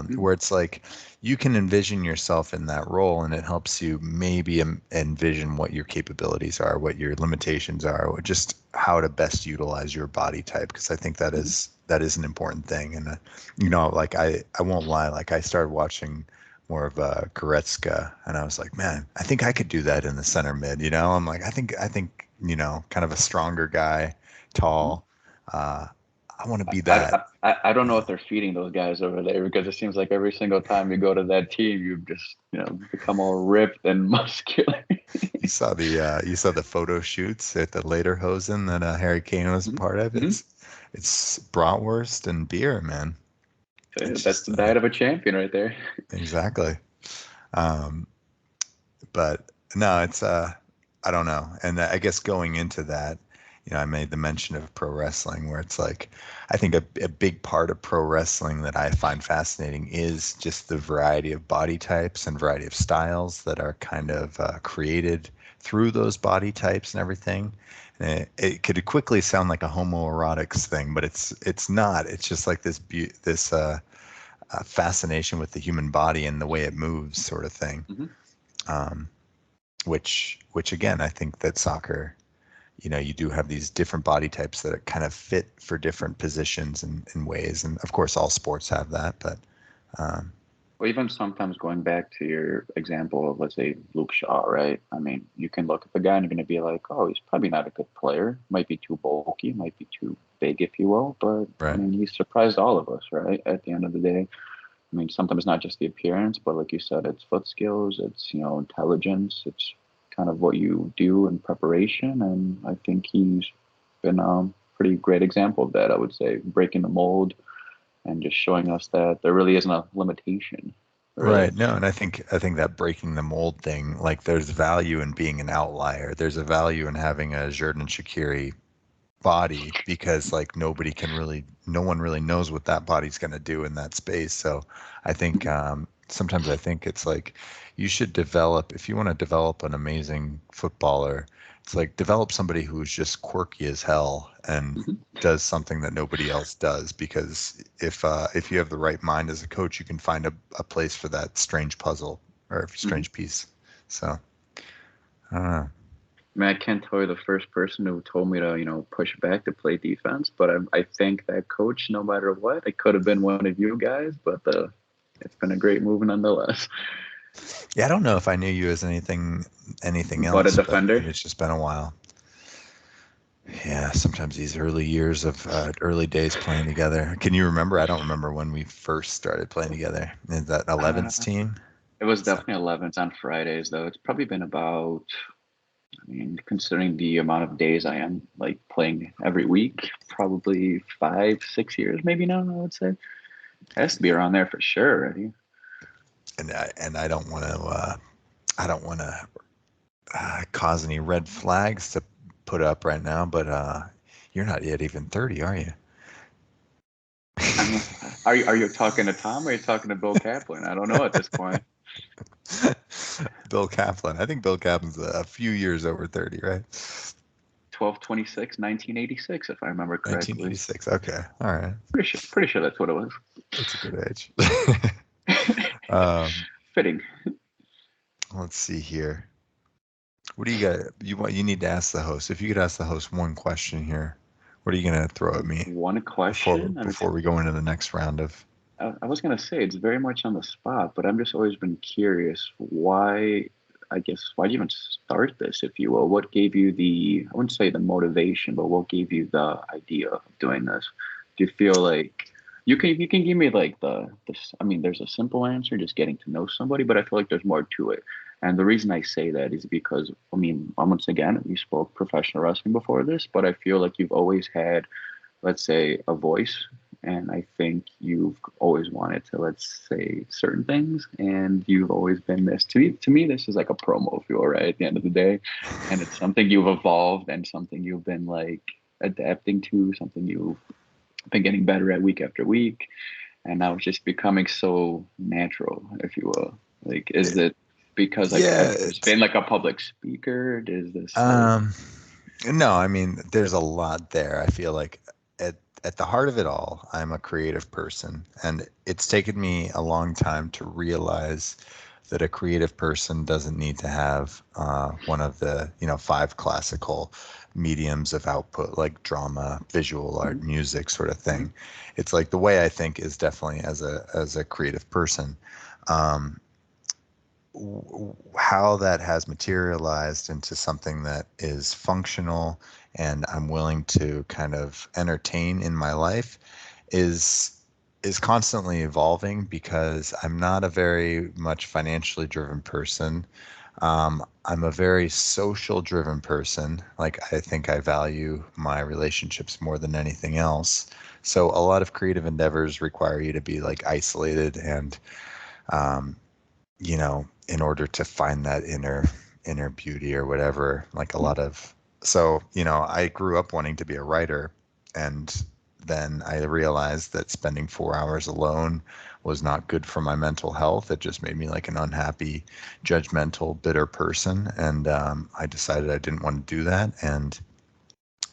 mhm, where it's like you can envision yourself in that role, and it helps you maybe envision what your capabilities are, what your limitations are, or just how to best utilize your body type, because I think mhm. that is an important thing, and like I won't lie, like I started watching more of a Goretzka, and I was like, man, I think I could do that in the center mid. I'm like, I think, kind of a stronger guy, tall. Uh, I want to be that. I don't know Yeah. what they're feeding those guys over there because it seems like every single time you go to that team, you just become all ripped and muscular. You saw the photo shoots at the Lederhosen that Harry Kane was a Mhm, part of. mhm. It's bratwurst and beer, man. It's That's just the diet of a champion right there. exactly. Um, but no, it's I don't know. And I guess going into that, I made the mention of pro wrestling where it's like I think a big part of pro wrestling that I find fascinating is just the variety of body types and variety of styles that are kind of created through those body types and everything. And it could quickly sound like a homoerotics thing, but it's not. It's just like this fascination with the human body and the way it moves, sort of thing. Mhm. Um, which again, I think that soccer, you do have these different body types that kind of fit for different positions and ways, and of course all sports have that, but um, Well, even sometimes going back to your example of, let's say, Luke Shaw, right? I mean, you can look at the guy and you're going to be like, oh, he's probably not a good player. Might be too bulky, might be too big, if you will. But I right, mean, he surprised all of us, right? At the end of the day. I mean, sometimes it's not just the appearance, but like you said, it's foot skills, it's, intelligence, it's kind of what you do in preparation. And I think he's been a pretty great example of that, I would say, breaking the mold and just showing us that there really isn't a limitation, really. right. No, and I think that breaking the mold thing, like there's value in being an outlier. There's a value in having a Jordan Shaqiri body because like no one really knows what that body's going to do in that space. So I think sometimes I think it's like you should develop, if you want to develop an amazing footballer, it's like develop somebody who's just quirky as hell and Mhm. does something that nobody else does. Because if you have the right mind as a coach, you can find a place for that strange puzzle or a Mhm. strange piece. So I don't know. I mean, I can't tell you the first person who told me to, push back to play defense, but I think that coach, no matter what, it could have been one of you guys, but it's been a great move nonetheless. Yeah, I don't know if I knew you as anything But a else, but defender, maybe it's just been a while. Yeah, sometimes these early years of early days playing together. Can you remember? I don't remember when we first started playing together. Is that 11's uh, team? it was So, definitely 11s on Fridays, though. It's probably been about, I mean, considering the amount of days I am like playing every week, probably 5, 6 years, maybe now, I would say. It has to be around there for sure already. and I don't want to cause any red flags to put up right now, but you're not yet even 30, are you? I mean, are you talking to Tom or are you talking to Bill Kaplan? I don't know at this point. Bill Kaplan. I think Bill Kaplan's a few years over 30, right? 12/26, 1986, if I remember correctly. 1986. Okay. All right. Pretty sure that's what it was. That's a good age. um, Fitting. let's see here. What do you got? You need to ask the host. If you could ask the host one question here, what are you gonna throw at me One before question. I mean, before we go into the next round of? I was gonna say it's very much on the spot, but I'm just always been curious why. I guess why did you even start this, if you will? What gave you the? I wouldn't say the motivation, but what gave you the idea of doing this? Do you feel like you can give me like the? I mean, there's a simple answer, just getting to know somebody, but I feel like there's more to it. And the reason I say that is because I mean, once again, we spoke professional wrestling before this, but I feel like you've always had, let's say, a voice. And I think you've always wanted to, let's say, certain things, and you've always been this. To me, this is like a promo, if you will, right? At the end of the day, and it's something you've evolved and something you've been like adapting to, something you've been getting better at week after week, and now it's just becoming so natural, if you will. Like, is it because like have Yeah, you always it's been like a public speaker? Is this like um no, I mean there's a lot there. I feel like at the heart of it all, I'm a creative person, and it's taken me a long time to realize that a creative person doesn't need to have one of the five classical mediums of output like drama, visual art, mhm, music, sort of mhm, thing. It's like the way I think is definitely as a creative person. Um, how that has materialized into something that is functional and I'm willing to kind of entertain in my life is is constantly evolving because I'm not a very much financially driven person. I'm a very social driven person. Like I think I value my relationships more than anything else. So a lot of creative endeavors require you to be like isolated and um, in order to find that inner beauty or whatever, like a mhm. lot of so, I grew up wanting to be a writer, and then I realized that spending 4 hours alone was not good for my mental health. It just made me like an unhappy, judgmental, bitter person, and I decided I didn't want to do that. And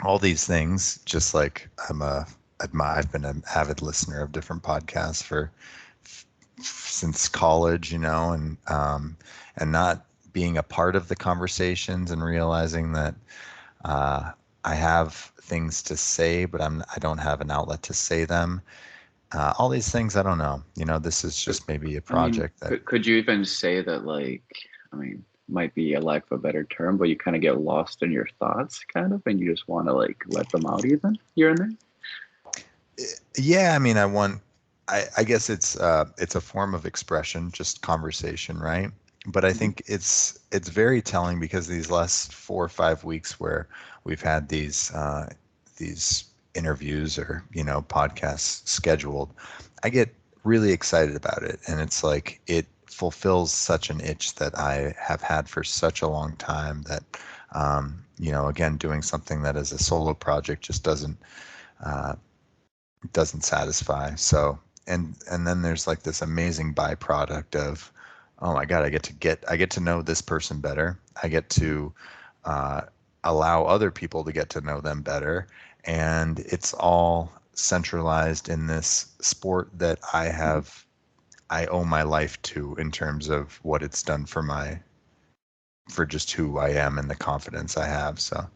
all these things, just like I've been an avid listener of different podcasts for since college, and not being a part of the conversations and realizing that uh, I have things to say, but I don't have an outlet to say them. All these things, I don't know. This is just maybe a I mean, project that. could you even say that, like, I mean, might be a lack of a better term, but you kind of get lost in your thoughts, kind of, and you just want to like let them out even here and there? Yeah, I mean, I guess it's a form of expression, just conversation, right? But I Hmm. think it's very telling because these last 4 or 5 weeks where we've had these interviews or podcasts scheduled, I get really excited about it, and it's like it fulfills such an itch that I have had for such a long time that again, doing something that is a solo project just uh, doesn't satisfy. So and then there's like this amazing byproduct of, oh my God, I get to know this person better. I get to uh, allow other people to get to know them better, and it's all centralized in this sport that I owe my life to in terms of what it's done for just who I am and the confidence I have. So,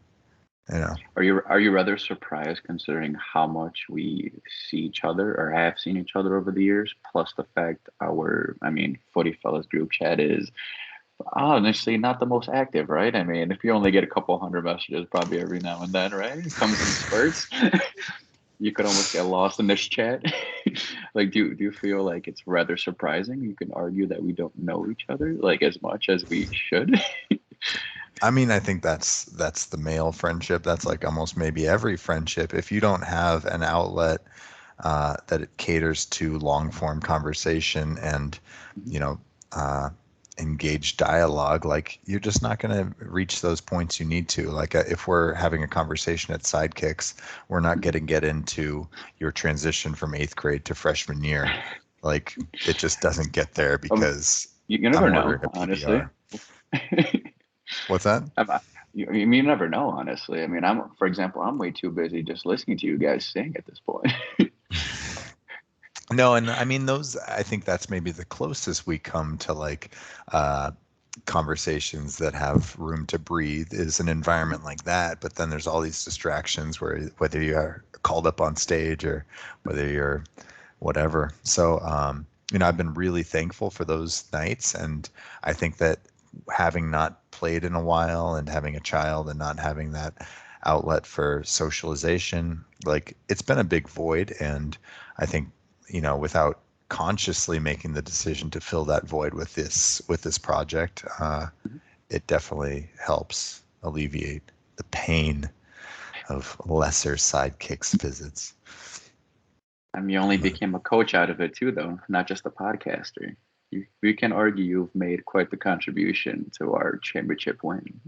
you know. Are you rather surprised considering how much we see each other or have seen each other over the years, plus the fact Footy Fellas group chat is honestly not the most active, right? I mean, if you only get a couple hundred messages probably every now and then, right? It comes in spurts. You could almost get lost in this chat. Like, do you feel like it's rather surprising? You can argue that we don't know each other like as much as we should. I mean, I think that's the male friendship. That's like almost maybe every friendship. If you don't have an outlet that it caters to long form conversation and, you know, uh, engaged dialogue, like you're just not going to reach those points you need to. Like if we're having a conversation at Sidekicks, we're not going to get into your transition from eighth grade to freshman year. Like it just doesn't get there Um, because you never I'm know, ordering a honestly. PBR. What's that? You never know, honestly. I mean, for example, I'm way too busy just listening to you guys sing at this point. No, and I mean those. I think that's maybe the closest we come to like uh, conversations that have room to breathe is an environment like that. But then there's all these distractions where whether you are called up on stage or whether you're whatever. So I've been really thankful for those nights, and I think that having not played in a while and having a child and not having that outlet for socialization, like it's been a big void, and I think without consciously making the decision to fill that void with this project, it definitely helps alleviate the pain of lesser sidekicks visits. You only became a coach out of it too, though, not just a podcaster. We can argue you've made quite the contribution to our championship win.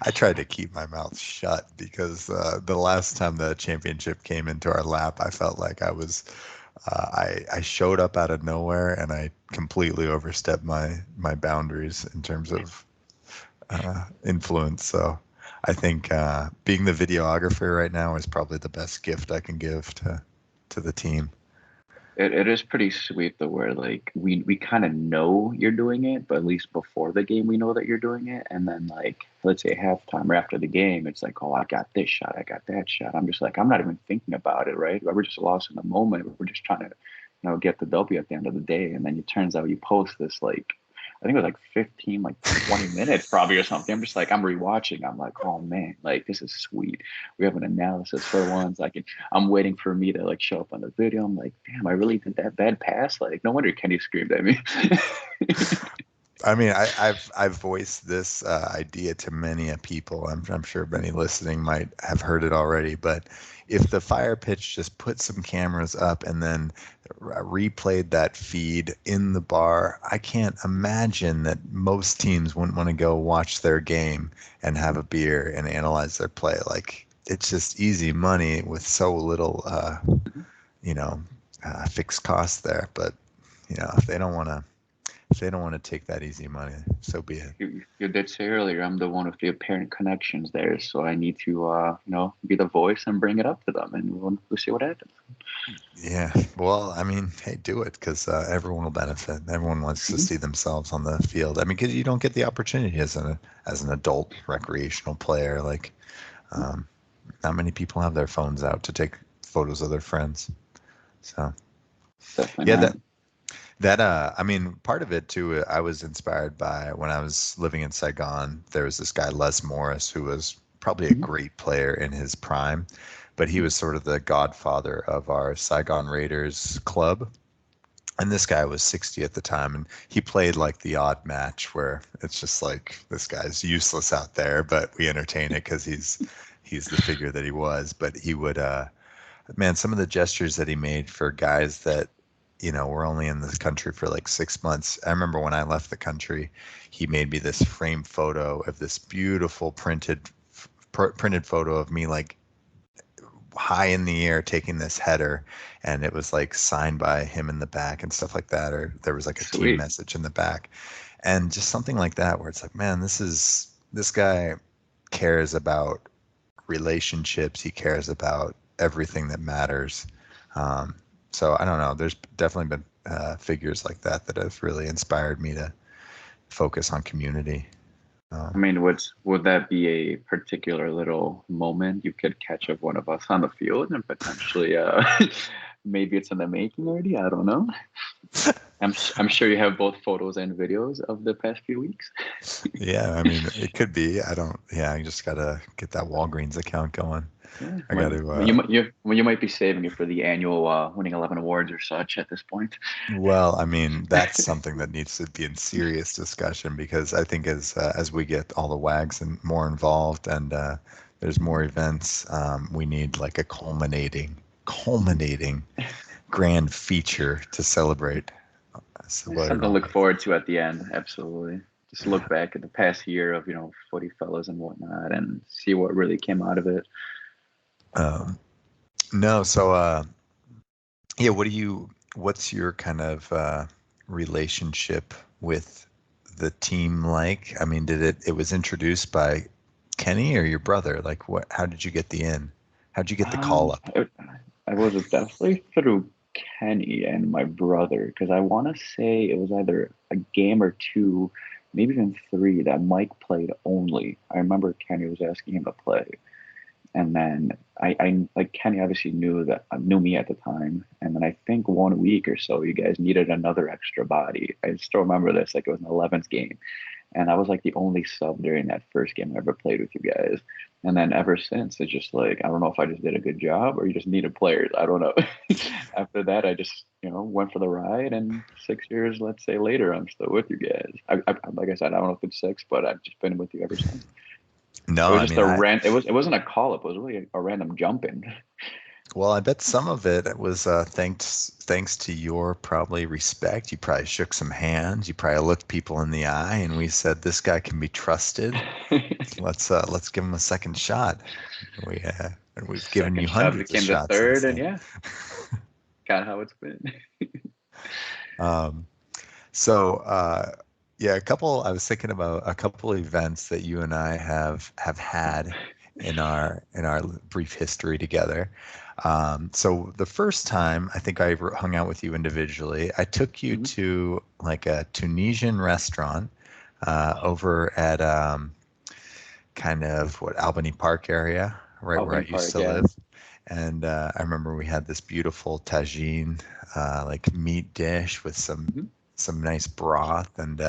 I tried to keep my mouth shut because the last time the championship came into our lap, I felt like I showed up out of nowhere and I completely overstepped my boundaries in terms of influence. So I think being the videographer right now is probably the best gift I can give to the team. It is pretty sweet though, where like we kind of know you're doing it, but at least before the game we know that you're doing it, and then like let's say halftime or after the game, it's like, oh, I got this shot, I got that shot. I'm just like, I'm not even thinking about it, right? We're just lost in the moment. We're just trying to, get the W at the end of the day, and then it turns out you post this like I think it was like 15, like 20 minutes probably or something. I'm just like, I'm rewatching. I'm like, oh man, like this is sweet. We have an analysis for once. I'm waiting for me to like show up on the video. I'm like, damn, I really did that bad pass. Like, no wonder Kenny screamed at me. I mean, I've voiced this idea to many people. I'm sure many listening might have heard it already. But if the fire pitch just put some cameras up and then replayed that feed in the bar, I can't imagine that most teams wouldn't want to go watch their game and have a beer and analyze their play. Like it's just easy money with so little, you know, fixed costs there. But if they don't want to. If they don't want to take that easy money, so be it. You did say earlier, I'm the one with the apparent connections there, so I need to, be the voice and bring it up to them, and we'll see what happens. Yeah, well, I mean, hey, do it because everyone will benefit. Everyone wants to Mhm. see themselves on the field. I mean, because you don't get the opportunity as an adult recreational player. Like, um, not many people have their phones out to take photos of their friends. So, Definitely yeah, not. I mean, part of it too, I was inspired by when I was living in Saigon. There was this guy, Les Morris, who was probably a Mhm. great player in his prime, but he was sort of the godfather of our Saigon Raiders club. And this guy was 60 at the time, and he played like the odd match where it's just like this guy's useless out there, but we entertain it because he's the figure that he was. But he would man, some of the gestures that he made for guys that, were only in this country for like 6 months. I remember when I left the country, he made me this framed photo of this beautiful printed photo of me like high in the air taking this header, and it was like signed by him in the back and stuff like that, or there was like a team Sweet. message in the back, and just something like that where it's like, man, this guy cares about relationships. He cares about everything that matters. Um, so I don't know. There's definitely been figures like that that have really inspired me to focus on community. I mean, would that be a particular little moment you could catch of one of us on the field and potentially maybe it's in the making already? I don't know. I'm sure you have both photos and videos of the past few weeks. Yeah, I mean, it could be. I don't. Yeah, I just gotta get that Walgreens account going. Yeah, I got to. you might be saving it for the annual winning 11 awards or such at this point. Well, I mean, that's something that needs to be in serious discussion because I think as we get all the wags and more involved and there's more events, we need like a culminating grand feature to celebrate. So what it Something to all look means. forward to at the end. Absolutely. Just look back at the past year of, footy fellas and whatnot and see what really came out of it. Um, no, so yeah, what's your kind of relationship with the team like? I mean, it was introduced by Kenny or your brother? Like how did you get the in? How'd you get the call up? I was definitely through Kenny and my brother because I want to say it was either a game or two, maybe even three that Mike played only. I remember Kenny was asking him to play. And then I like Kenny obviously knew me at the time. And then I think 1 week or so, you guys needed another extra body. I still remember this, like it was an 11th game. And I was like the only sub during that first game I ever played with you guys. And then ever since, it's just like, I don't know if I just did a good job or you just needed players. I don't know. After that, I just, went for the ride. And 6 years, let's say later, I'm still with you guys. Like I said, I don't know if it's six, but I've just been with you ever since. It No, was I just mean a rant. It wasn't a call up. It was really a random jump in. well, I bet some of it was thanks to your probably respect. You probably shook some hands. You probably looked people in the eye, and we said this guy can be trusted. Let's give him a second shot. And we've given Second you shot hundreds of became the shots since third, and then. yeah, kind of how it's been. Um, So, yeah, I was thinking about a couple events that you and I have had in our brief history together. So the first time I think I hung out with you individually, I took you Mhm. to like a Tunisian restaurant over at kind of what Albany Park area, right where I Albany used Park, to yeah. live. And I remember we had this beautiful tagine, like meat dish with Mhm. some nice broth and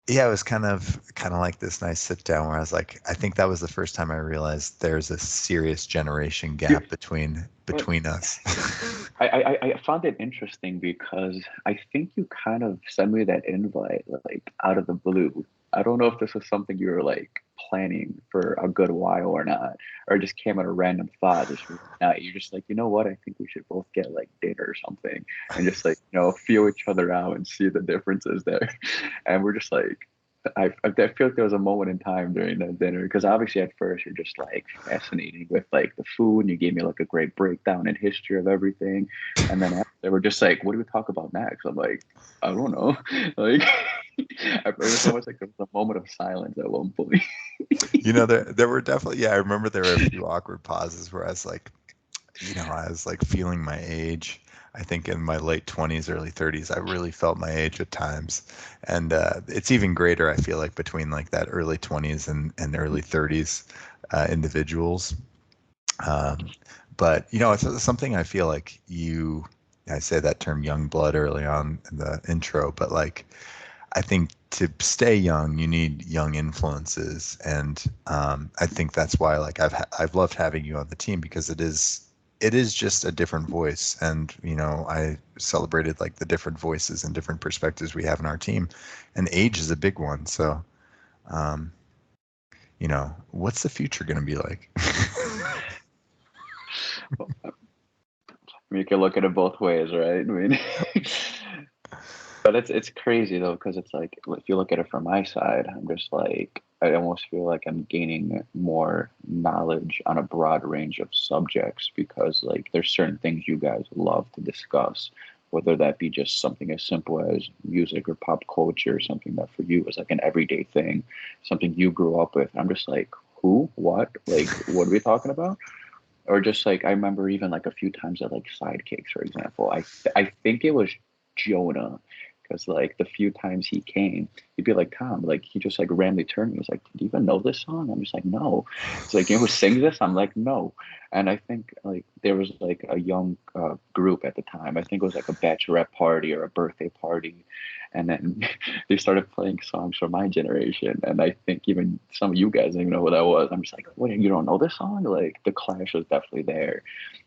yeah, it was kind of like this nice sit down where I was like, I think that was the first time I realized there's a serious generation You, gap between us. I found it interesting because I think you kind of sent me that invite like out of the blue. I don't know if this was something you were like planning for a good while or not, or it just came at a random thought. Just one night, you're just like, you know what? I think we should both get like dinner or something, and just like feel each other out and see the differences there. And we're just like, I feel like there was a moment in time during that dinner because obviously at first you're just like fascinating with like the food and you gave me like a great breakdown and history of everything, and then after they were just like, what do we talk about next? I'm like, I don't know. Like it was almost like there was a moment of silence at one point. There were definitely, yeah, I remember there were a few awkward pauses where I was like, I was like feeling my age. I think in my late 20s, early 30s, I really felt my age at times. And it's even greater, I feel like, between like that early 20s and early 30s individuals. Um, but, it's something I feel like I say that term young blood early on in the intro, but like, I think to stay young, you need young influences, and I think that's why like I've loved having you on the team because it is just a different voice, and I celebrated like the different voices and different perspectives we have in our team, and age is a big one. So, um, what's the future going to be like? You can look at it both ways, right? I mean, But it's crazy though, because it's like if you look at it from my side, I'm just like I almost feel like I'm gaining more knowledge on a broad range of subjects because like there's certain things you guys love to discuss, whether that be just something as simple as music or pop culture, something that for you is like an everyday thing, something you grew up with. I'm just like, who, what, like, what are we talking about? Or just like I remember even like a few times at like sidekicks, for example. I think it was Jonah, because like the few times he came, he'd be like, Tom, like he just like randomly turned to me. He was like, do you even know this song? I'm just like, no. It's like, you ever sing this? I'm like, no. And I think like there was like a young group at the time. I think it was like a bachelorette party or a birthday party, and then they started playing songs from my generation. And I think even some of you guys didn't even know what that was. I'm just like, what? You don't know this song? Like the clash was definitely there.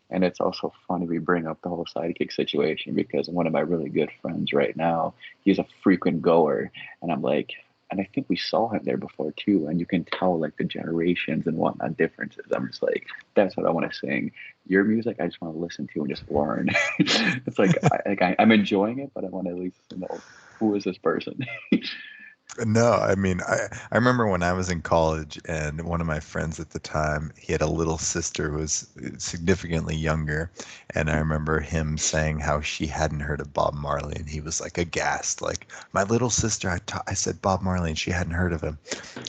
And it's also funny we bring up the whole sidekick situation because one of my really good friends right now, he's a frequent goer. And I'm like, and I think we saw him there before too. And you can tell like the generations and whatnot differences. I'm just like, that's what I want to sing. Your music, I just want to listen to and just learn. It's like, I'm enjoying it, but I want to at least know who is this person. No, I mean, I remember when I was in college, and one of my friends at the time, he had a little sister who was significantly younger, and I remember him saying how she hadn't heard of Bob Marley, and he was like aghast, like my little sister. I said Bob Marley, and she hadn't heard of him,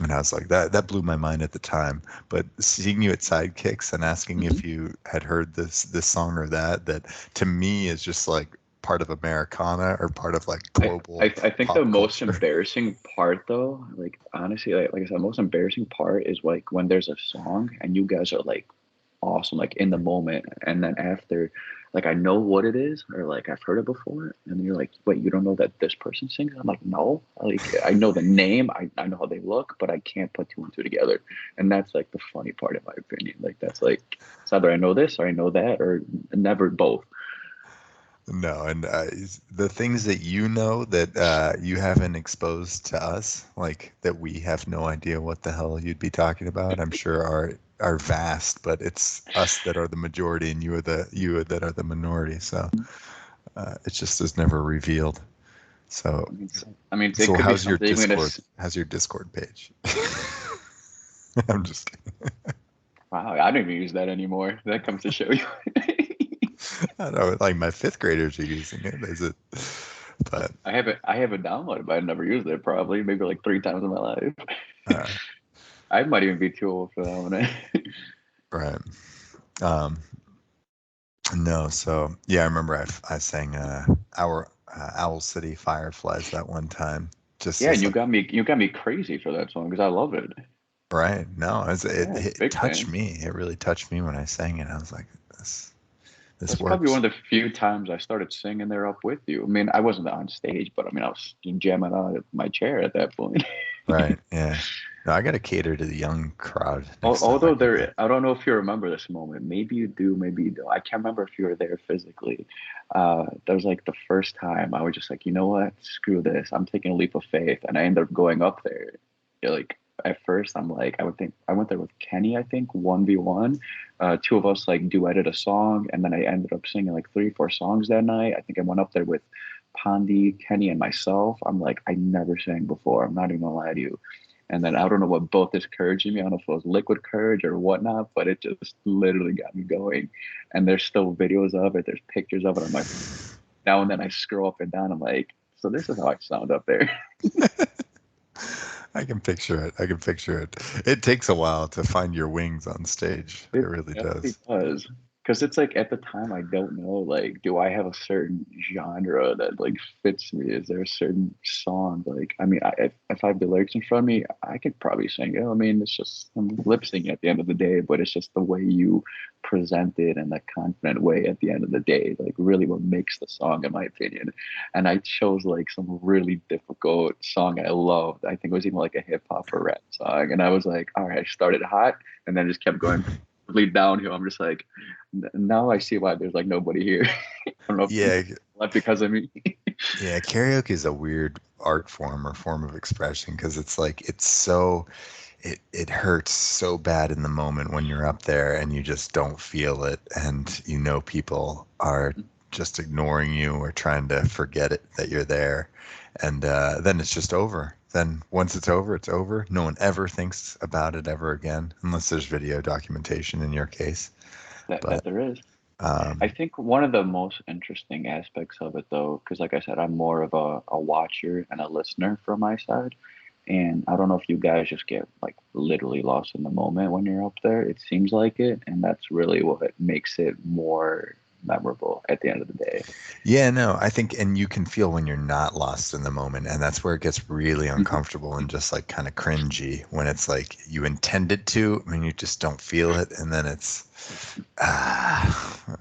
and I was like that blew my mind at the time. But seeing you at Sidekicks and asking if Mhm. you had heard this song or that to me is just like part of Americana or part of like global I think the pop most culture. embarrassing part though, like honestly, like I said, the most embarrassing part is like when there's a song and you guys are like awesome, like in the moment, and then after, like I know what it is, or like I've heard it before, and then you're like, wait, you don't know that this person sings? I'm like, no, like I know the name, I know how they look, but I can't put two and two together, and that's like the funny part in my opinion. Like that's like it's either I know this or I know that, or never both. No, and the things that you know that you haven't exposed to us, like that we have no idea what the hell you'd be talking about, I'm sure are vast, but it's us that are the majority and you that are the minority. So it just is never revealed. So I mean, it so could be how's your something even Discord? as How's your Discord page? I'm just kidding. wow, I don't even use that anymore. That comes to show you. I don't know, like my fifth graders are using it. Is it? But I have it downloaded, but I never used it probably, maybe like three times in my life. uh, I might even be too old for that one. right. Um, No, so yeah, I remember I sang our Owl City Fireflies that one time, just Yeah, and as like you got me crazy for that song because I love it. right. No, Yeah, it big touched fan. me. It really touched me when I sang it. I was like, this That's probably works. one of the few times I started singing there up with you. I mean, I wasn't on stage, but I mean, I was jamming out at my chair at that point. Right. Yeah. No, I got to cater to the young crowd next time I Although come back. I don't know if you remember this moment. Maybe you do, maybe you don't. I can't remember if you were there physically. That was like the first time I was just like, you know what? Screw this. I'm taking a leap of faith, and I ended up going up there. Yeah, like at first, I'm like, I went there with Kenny. I think 1v1. Two of us like duetted a song, and then I ended up singing like three, four songs that night. I think I went up there with Pondi, Kenny, and myself. I'm like, I never sang before. I'm not even gonna lie to you. And then I don't know what both is encouraging me. I don't know if it was liquid courage or whatnot, but it just literally got me going. And there's still videos of it. There's pictures of it on my now and then I scroll up and down. I'm like, so this is how I sound up there. I can picture it. I can picture it. It takes a while to find your wings on stage. It It really definitely does. does. Because it's like at the time I don't know, like, do I have a certain genre that like fits me? Is there a certain song? Like, I mean, if I have the lyrics in front of me, I could probably sing it. I mean, it's just I'm lip syncing at the end of the day, but it's just the way you present it and the confident way at the end of the day, like really what makes the song, in my opinion. And I chose like some really difficult song I loved. I think it was even like a hip hop or rap song. And I was like, all right, I started hot and then just kept going lead downhill. I'm just like, now I see why there's like nobody here. I don't know if Yeah, not because of me. yeah, karaoke is a weird art form or form of expression because it's like it's so it hurts so bad in the moment when you're up there and you just don't feel it and you know people are just ignoring you or trying to forget it that you're there, and then it's just over. Then once it's over, it's over. No one ever thinks about it ever again, unless there's video documentation in your case. that But there is. I um, think one of the most interesting aspects of it, though, because like I said, I'm more of a watcher and a listener from my side. And I don't know if you guys just get like literally lost in the moment when you're up there. It seems like it, and that's really what makes it more memorable at the end of the day. yeah, no, I think, and you can feel when you're not lost in the moment, and that's where it gets really Mhm. uncomfortable and just like kind of cringy when it's like you intend it to, I mean, you just don't feel it, and then it's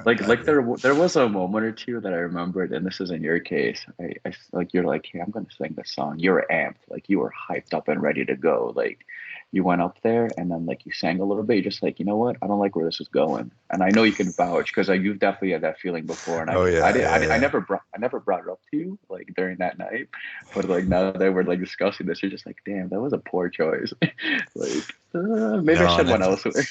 but Like there was a moment or two that I remembered, and this is in your case. Like you're like, hey, I'm gonna sing this song. You're amped, like you were hyped up and ready to go. Like you went up there, and then like you sang a little bit. You're just like, you know what? I don't like where this is going, and I know you can vouch because you've definitely had that feeling before. And oh I yeah, did yeah, I yeah. never brought it up to you like during that night, but like now that we're like discussing this, you're just like, damn, that was a poor choice. Like maybe I No, should and have went elsewhere.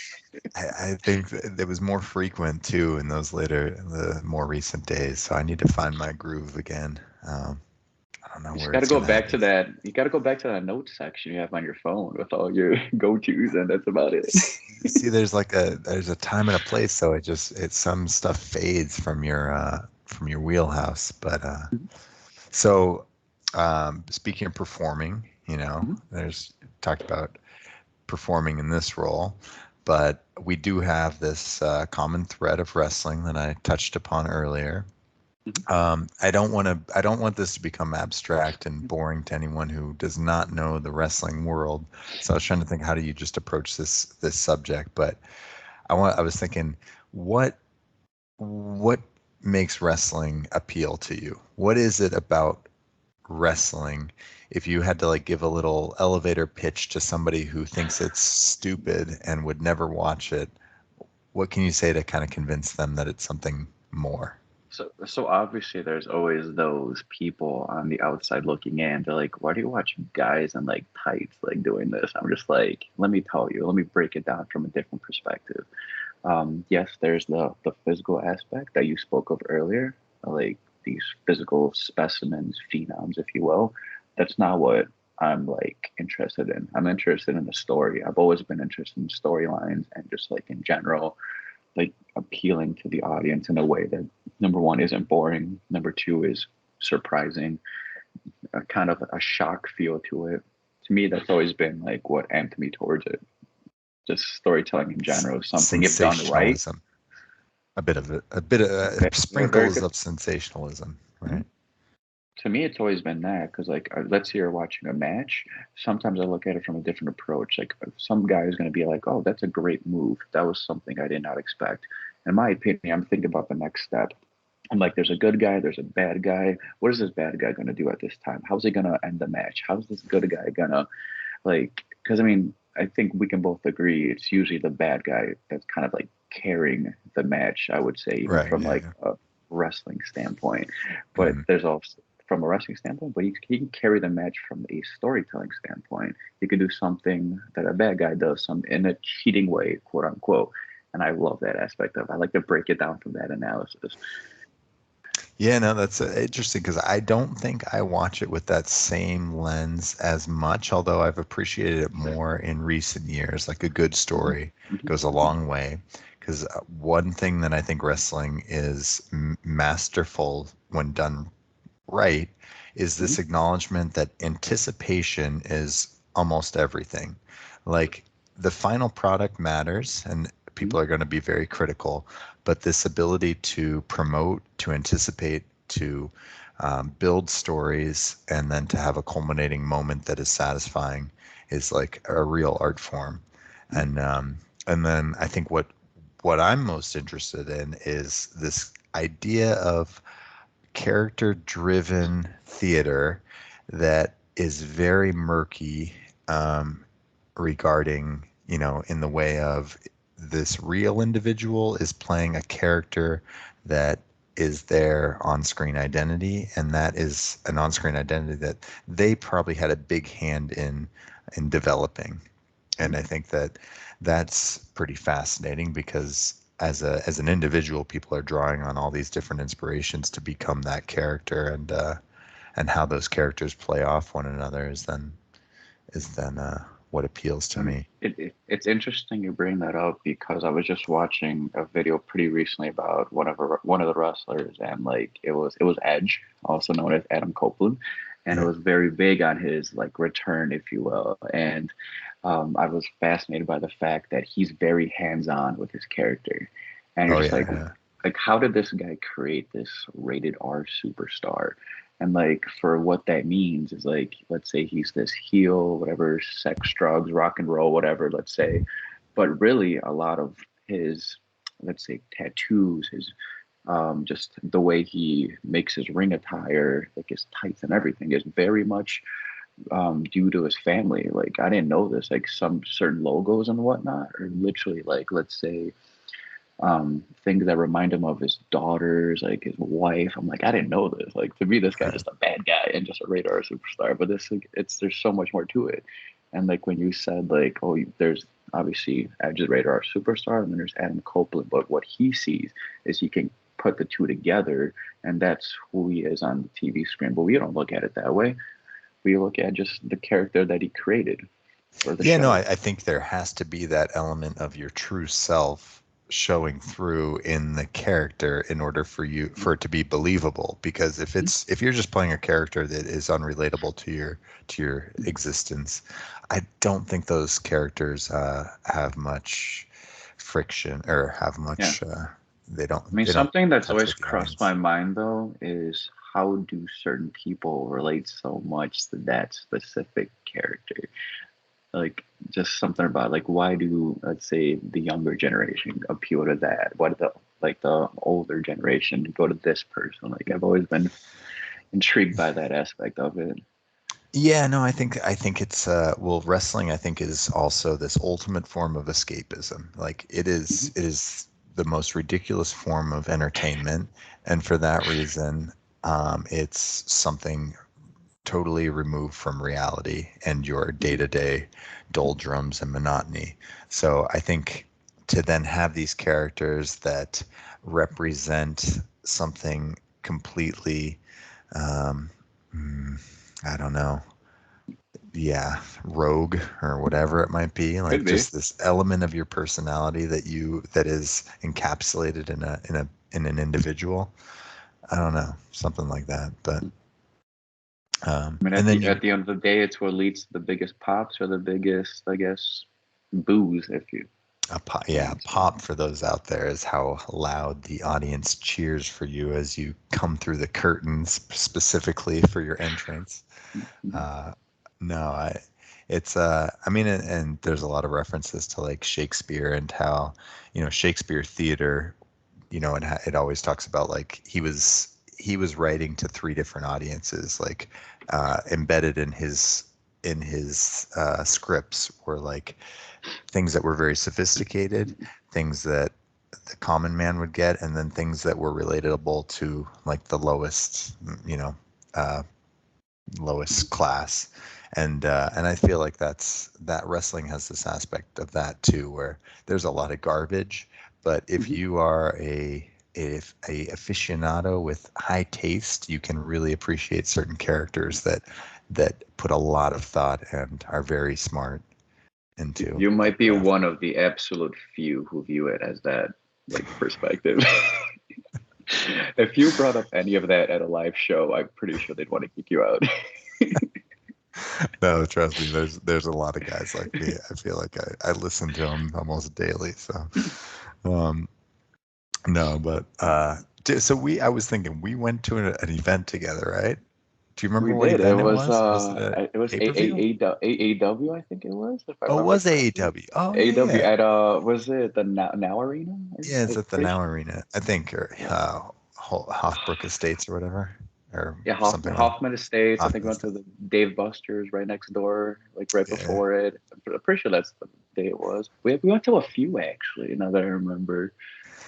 I think it was more frequent too in the more recent days. So I need to find my groove again. I don't know You just where got to it's go gonna back happen. to that. You got to go back to that notes section you have on your phone with all your go-tos, and that's about it. See, there's a time and a place, so it some stuff fades from your wheelhouse. But so speaking of performing, Mhm, there's talked about performing in this role, but we do have this common thread of wrestling that I touched upon earlier. mhm, I don't want this to become abstract and boring to anyone who does not know the wrestling world. So I was trying to think, how do you just approach this subject? But I was thinking, what what makes wrestling appeal to you? What is it about wrestling? If you had to like give a little elevator pitch to somebody who thinks it's stupid and would never watch it, what can you say to kind of convince them that it's something more? So obviously there's always those people on the outside looking in. They're like, why do you watch guys in like tights like doing this? I'm just like, let me tell you, let me break it down from a different perspective. Yes, there's the physical aspect that you spoke of earlier, like these physical specimens, phenoms, if you will. That's not what I'm like interested in. I'm interested in the story. I've always been interested in storylines and just like in general, like appealing to the audience in a way that number one isn't boring, number two is surprising, a kind of a shock feel to it. To me, that's always been like what amped me towards it. Just storytelling in general, something if done right. Sensationalism, a bit of Yeah, very sprinkles good. of sensationalism, Mhm. right? To me, it's always been that because, like, let's say you're watching a match. Sometimes I look at it from a different approach. Like, some guy is going to be like, "Oh, that's a great move. That was something I did not expect." In my opinion, I'm thinking about the next step. I'm like, there's a good guy, there's a bad guy. What is this bad guy going to do at this time? How's he going to end the match? How's this good guy going to, like, because I mean, I think we can both agree it's usually the bad guy that's kind of like carrying the match, I would say, even Right. from Yeah. like Yeah. a wrestling standpoint. But Mhm. there's also, from a wrestling standpoint, but he can carry the match from a storytelling standpoint. He can do something that a bad guy does, some in a cheating way, quote unquote. And I love that aspect of it. I like to break it down from that analysis. Yeah, no, that's interesting because I don't think I watch it with that same lens as much, although I've appreciated it more in recent years. Like a good Mhm, story mhm, goes a long way. Because one thing that I think wrestling is masterful when done right is mhm, this acknowledgement that anticipation is almost everything. Like the final product matters, and mhm, people are going to be very critical, but this ability to promote, to anticipate, to build stories, and then to have a culminating moment that is satisfying is like a real art form. mhm, And then I think what I'm most interested in is this idea of character driven theater that is very murky regarding, in the way of this real individual is playing a character that is their on screen identity, and that is an on screen identity that they probably had a big hand in developing. mhm, And I think that that's pretty fascinating because as an individual, people are drawing on all these different inspirations to become that character, and how those characters play off one another is then what appeals to me. It's interesting you bring that up because I was just watching a video pretty recently about one of the wrestlers, and like it was Edge, also known as Adam Copeland, and it Yeah. was very big on his like return, if you will. And I was fascinated by the fact that he's very hands-on with his character, and you're Oh just yeah, yeah. like how did this guy create this rated R superstar? And like for what that means is like, let's say he's this heel, whatever, sex, drugs, rock and roll, whatever, let's say. But really a lot of his, let's say, tattoos, his just the way he makes his ring attire, like his tights and everything, is very much due to his family. Like I didn't know this. Like some certain logos and whatnot are literally like, let's say, things that remind him of his daughters, like his wife. I'm like, I didn't know this. Like to me, this guy's just a bad guy and just a radar superstar. But this, like, it's there's so much more to it. And like when you said like, oh, there's obviously Edge's radar superstar, and then there's Adam Copeland. But what he sees is he can put the two together, and that's who he is on the TV screen. But we don't look at it that way. We look at just the character that he created for the Yeah, no, show. I think there has to be that element of your true self showing through in the character in order for it to be believable. Because if you're just playing a character that is unrelatable to your existence, I don't think those characters have much friction or have Yeah. much. I mean, They don't something that's touch always with the crossed my audience. mind though is how do certain people relate so much to that specific character? Like just something about like why do, let's say, the younger generation appeal to that? Why do the older generation go to this person? Like I've always been intrigued by that aspect of it. Yeah, no, I think it's well, wrestling I think is also this ultimate form of escapism. Like Hmm. it is the most ridiculous form of entertainment, and for that reason, it's something totally removed from reality and your Hmm. day-to-day doldrums and monotony. So I think to then have these characters that represent something completely, um, mm, I don't know, yeah, rogue or whatever it might be, Could like be. just this element of your personality that is encapsulated in an individual. I don't know, something like that. But I mean, and then you at the end of the day, it's what leads to the biggest pops or the biggest, I guess, boos, if you yeah, want to say. pop for those out there is how loud the audience cheers for you as you come through the curtains specifically for your entrance. Mhm. Uh, no, it's I mean, and there's a lot of references to like Shakespeare and how, Shakespeare theater, it always talks about like he was writing to three different audiences, like embedded in his scripts were like things that were very sophisticated, things that the common man would get, and then things that were relatable to like the lowest, uh, lowest class. And I feel like that wrestling has this aspect of that too, where there's a lot of garbage, but if Mhm. you are if a aficionado with high taste, you can really appreciate certain characters that put a lot of thought and are very smart into You their might be craft. one of the absolute few who view it as that like perspective. If you brought up any of that at a live show, I'm pretty sure they'd want to kick you out. No, trust me, there's a lot of guys like me. I feel like I listen to them almost daily. So, um, no, but so I was thinking we went to an event together, right? Do you remember We what did. It event it was was? Was it a it was pay-per-view? AAW, I think it was, if I Oh, it remember was correctly. AEW. Oh yeah, AEW yeah. at was it the Now Arena? Yeah, it's I'm at the pretty Now sure. Arena, I think, or Yeah. Hofbrook Estates or whatever, or Yeah, something like Hoffman Estates. I think Hoffman we went to Estates. the Dave Buster's right next door, like right Yeah. before it. I'm pretty sure that's the day it was. We went to a few actually. Now that I remember,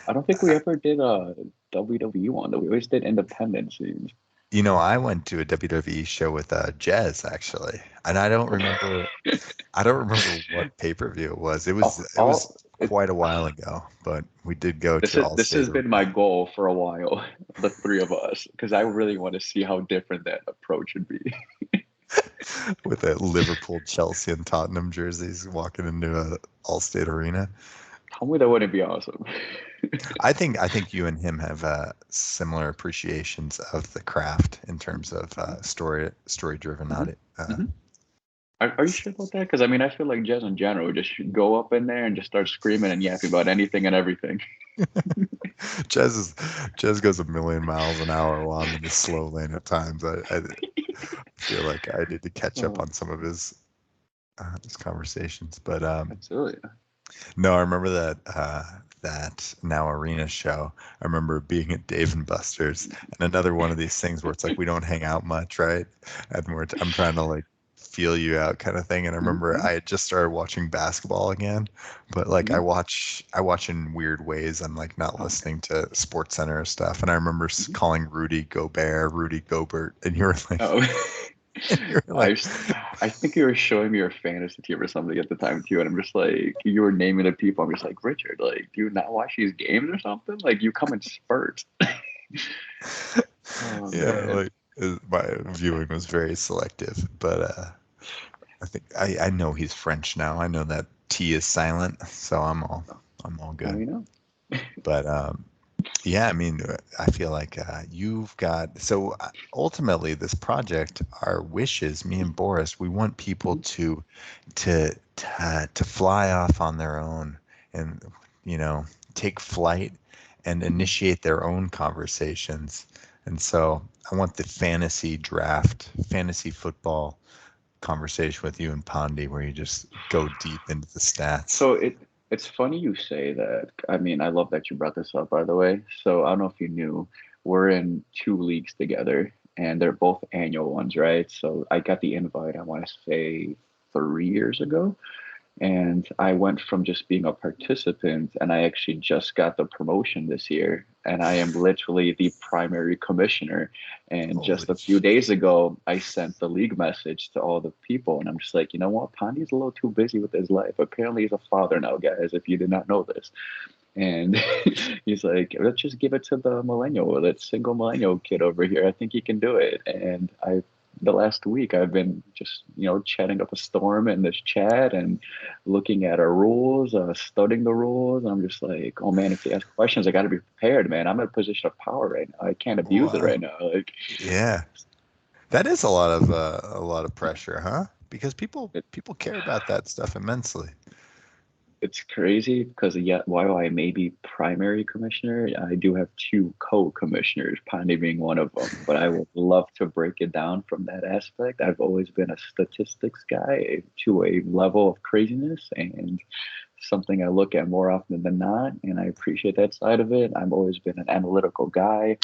I don't think we ever did a WWE one. Though we always did independent scenes. I went to a WWE show with Jez actually, and I don't remember what pay-per-view it was. It was All it, quite a while ago, but we did go to this has Allstate been my Arena goal for a while, the three of us, because I really want to see how different that approach would be. with a Liverpool, Chelsea, and Tottenham jerseys walking into a Allstate Arena. Tell me that wouldn't be awesome. I think you and him have similar appreciations of the craft in terms of story driven Mhm, audit. mhm. Are you sure about that? Because I mean, I feel like jazz in general just should go up in there and just start screaming and yapping about anything and everything. Jez goes a million miles an hour while I'm in the slow lane at times. I feel like I need to catch up Oh, on some of his conversations. But absolutely. no, I remember that Now Arena show. I remember being at Dave and Buster's, and another one of these things where it's like we don't hang out much, right? And I'm trying to like feel you out kind of thing. And I remember Mhm, I had just started watching basketball again, but like I mhm. watch I watch in weird ways. I'm like not Oh, listening to Sports Center stuff. And I remember mhm. calling Rudy Gobert, and you were like, Oh. and you were I like, s- I think you were showing me your fantasy team or something at the time too, and I'm just like, you were naming the people. I'm just like, Richard, like, do you not watch these games or something? Like, you come in spurts. Oh yeah, man. like my viewing was very selective, but I think I know he's French now. I know that T is silent, so I'm all Now good. you know. But yeah, I mean, I feel like you've got so ultimately this project, our wishes, me and Boris, we want people Mhm. to fly off on their own and you know take flight and initiate their own conversations. And so I want the fantasy draft, fantasy football conversation with you and Pondy where you just go deep into the stats. So it's funny you say that. I mean, I love that you brought this up, by the way. So I don't know if you knew, we're in two leagues together, and they're both annual ones, right? So I got the invite, I want to say 3 years ago. And I went from just being a participant, and I actually just got the promotion this year, and I am literally the primary commissioner. And Holy just a few days ago, I sent the league message to all the people, and I'm just like, you know what? Pondy's a little too busy with his life. Apparently, he's a father now, guys, if you did not know this. And he's like, let's just give it to the millennial, that single millennial kid over here. I think he can do it. And the last week, I've been just, chatting up a storm in this chat and looking at our rules, studying the rules. And I'm just like, oh man, if they ask questions, I got to be prepared, man. I'm in a position of power right now. I can't abuse it wow. right now. Like, Yeah. That is a lot of pressure, huh? Because people care about that stuff immensely. it's crazy because yeah, while I may be primary commissioner, I do have two co-commissioners, Pondy being one of them. But I would love to break it down from that aspect. I've always been a statistics guy to a level of craziness and something I look at more often than not. And I appreciate that side of it. I've always been an analytical guy.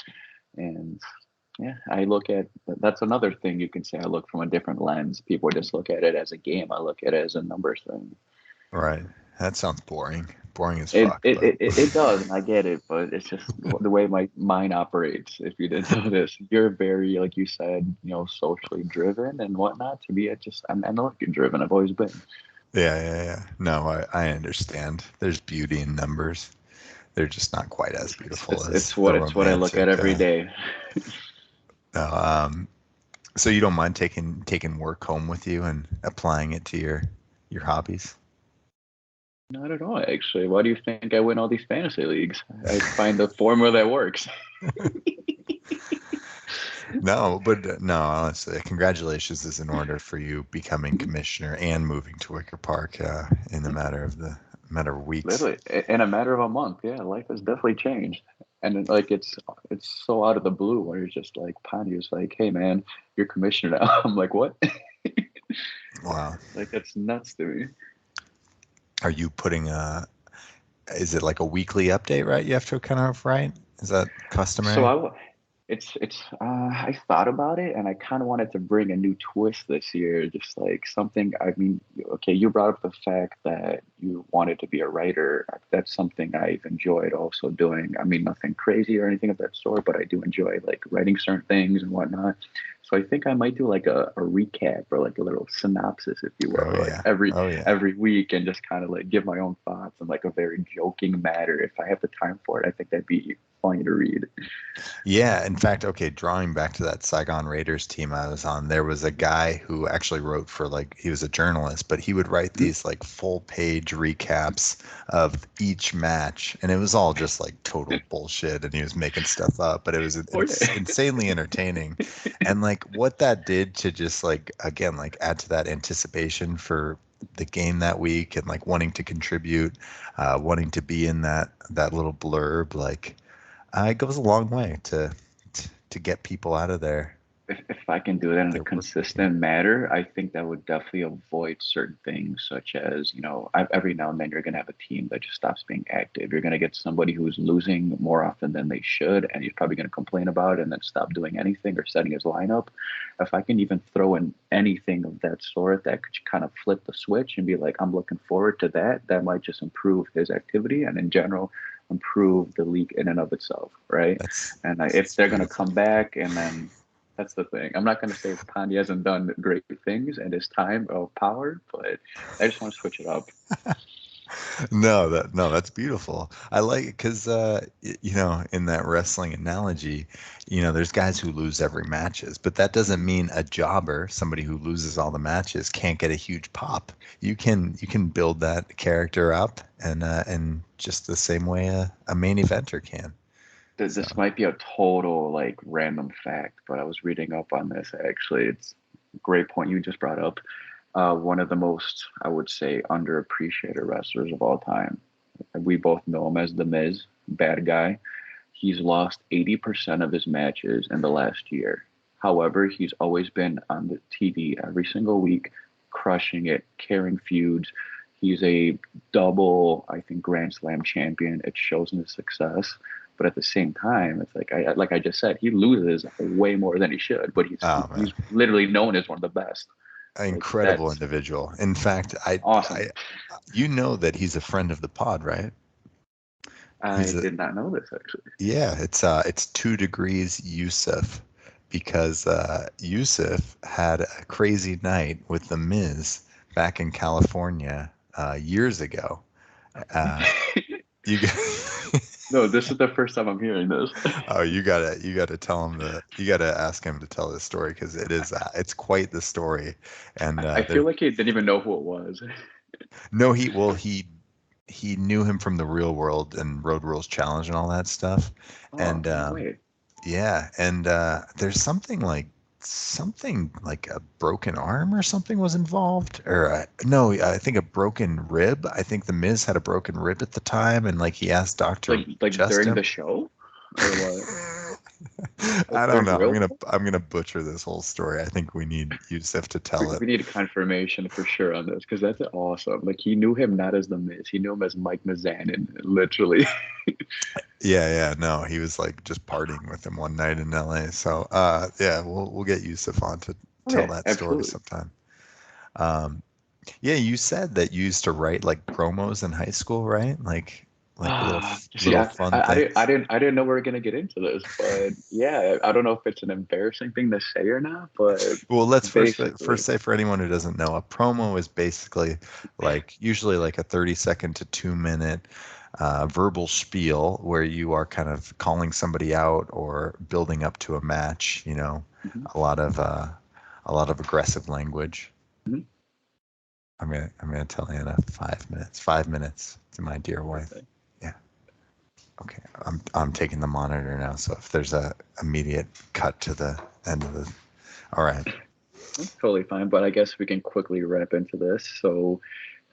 And yeah, I look at that's another thing you can say. I look from a different lens. People just look at it as a game. I look at it as a numbers thing. Right. That sounds boring. Boring as It fuck, it, but it it does, and I get it, but it's just the way my mind operates. If you didn't know this, you're very, like you said, socially driven and whatnot. To me, I'm analytic driven. I've always been. yeah. No, I understand. There's beauty in numbers. They're just not quite as It's, beautiful it's as it's the what it's what I look at romantic. every day. No, so you don't mind taking work home with you and applying it to your hobbies? Not at all, actually. Why do you think I win all these fantasy leagues? I find the formula that works. No, but no, honestly, congratulations is in order for you becoming Mhm. commissioner and moving to Wicker Park in the Yeah, matter of weeks. literally, in a matter of a month. Yeah, life has definitely changed, and like it's so out of the blue where it's just like Pontius, like, hey man, you're commissioner now. I'm like, what? Wow. Like that's nuts to me. Are you putting is it like a weekly update, right? You have to kind of write? Is that So customary? I thought about it and I kind of wanted to bring a new twist this year, just like something. I mean, okay, you brought up the fact that you wanted to be a writer, that's something I've enjoyed also doing. I mean, nothing crazy or anything of that sort, but I do enjoy like writing certain things and whatnot. So I think I might do like a recap or like a little synopsis, if you Oh will, like yeah. Oh yeah. every week, and just kind of like give my own thoughts in like a very joking manner. If I have the time for it, I think that'd be funny to read. Yeah, in fact, okay, drawing back to that Saigon Raiders team I was on, there was a guy who actually wrote for like he was a journalist, but he would write Mhm. these like full page recaps of each match, and it was all just like total bullshit, and he was making stuff up, but it was Oh yeah. insanely entertaining. And like what that did to just like again like add to that anticipation for the game that week and like wanting to contribute, wanting to be in that little blurb, like it goes a long way to get people out of If I can do that in a their work weekend. consistent manner, I think that would definitely avoid certain things, such as, every now and then you're going to have a team that just stops being active. You're going to get somebody who's losing more often than they should, and he's probably going to complain about it and then stop doing anything or setting his lineup. If I can even throw in anything of that sort that could kind of flip the switch and be like, I'm looking forward to that, that might just improve his activity and in general improve the league in and of itself, right? And if That's they're going to beautiful. come back and then that's the thing. I'm not going to say Kanye hasn't done great things in his time of power, but I just want to switch it up. No, that's beautiful. I like it because you know, in that wrestling analogy, you know, there's guys who lose every matches, but that doesn't Mhm. mean a jobber, somebody who loses all the matches, can't get a huge pop. You can build that character up and just the same way a main eventer can. So, This might be a total like random fact, but I was reading up on this actually. It's a great point you just brought up. One of the most, I would say, underappreciated wrestlers of all time. We both know him as The Miz, bad guy. He's lost 80% of his matches in the last year. However, he's always been on the TV every single week, crushing it, carrying feuds. He's a double, I think, Grand Slam champion. It shows in his success. But at the same time, it's like I just said, he loses way more than he should, but oh man, he's literally known as one of the best. Like incredible that's individual. In fact, awesome. you know that he's a friend of the pod, right? I He's a did not know this actually. Yeah, it's 2 degrees Yusuf because Yusuf had a crazy night with the Miz back in California years ago. Uh, you got, No, this is the first time I'm hearing this. oh, you gotta tell him you gotta ask him to tell this story because it's quite the story. And I there feel like he didn't even know who it was. no he knew him from the real world and Road Rules Challenge and all that stuff. Oh, And no way. yeah, and there's something like a broken arm or something was involved, or no, I think a broken rib. I think the Miz had a broken rib at the time, and like he asked Doctor Like adjust during him. the show or what? I Like don't there's know. real. I'm gonna butcher this whole story. I think we need Yusuf to tell it. We need a confirmation for sure on this because that's awesome. Like he knew him not as the Miz, he knew him as Mike Mizanin, literally. Yeah, no, he was like just partying with him one night in LA. So yeah, we'll get Yusuf on to Oh tell yeah, that story absolutely. sometime. Um, Yeah, you said that you used to write like promos in high school, right? Like little See, little fun things. I didn't know we were gonna get into this, but yeah, I don't know if it's an embarrassing thing to say or not, but Well, let's first basically, say for anyone who doesn't know, a promo is basically like usually like a 30-second to 2-minute verbal spiel where you are kind of calling somebody out or building up to a match, you know, mhm, a lot of uh a lot of aggressive language. mhm, I'm gonna tell Anna 5 minutes. 5 minutes to my dear wife. perfect. Yeah. Okay, I'm taking the monitor now, so if there's a immediate cut to the end of the, all right. That's totally fine, but I guess we can quickly wrap into this. So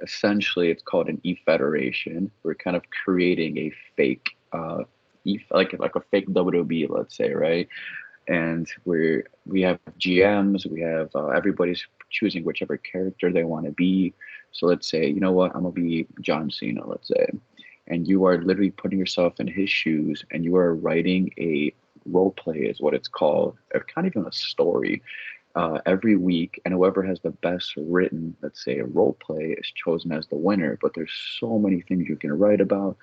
essentially, it's called an e-federation. We're kind of creating a fake, like a fake WWE, let's say, right? And we have GMs, we have everybody's choosing whichever character they want to be. So let's say, you know what, I'm gonna be John Cena, let's say, and you are literally putting yourself in his shoes, and you are writing a role play, is what it's called, or kind of even a story every week, and whoever has the best written, let's say, a role play, is chosen as the winner. But there's so many things you can write about.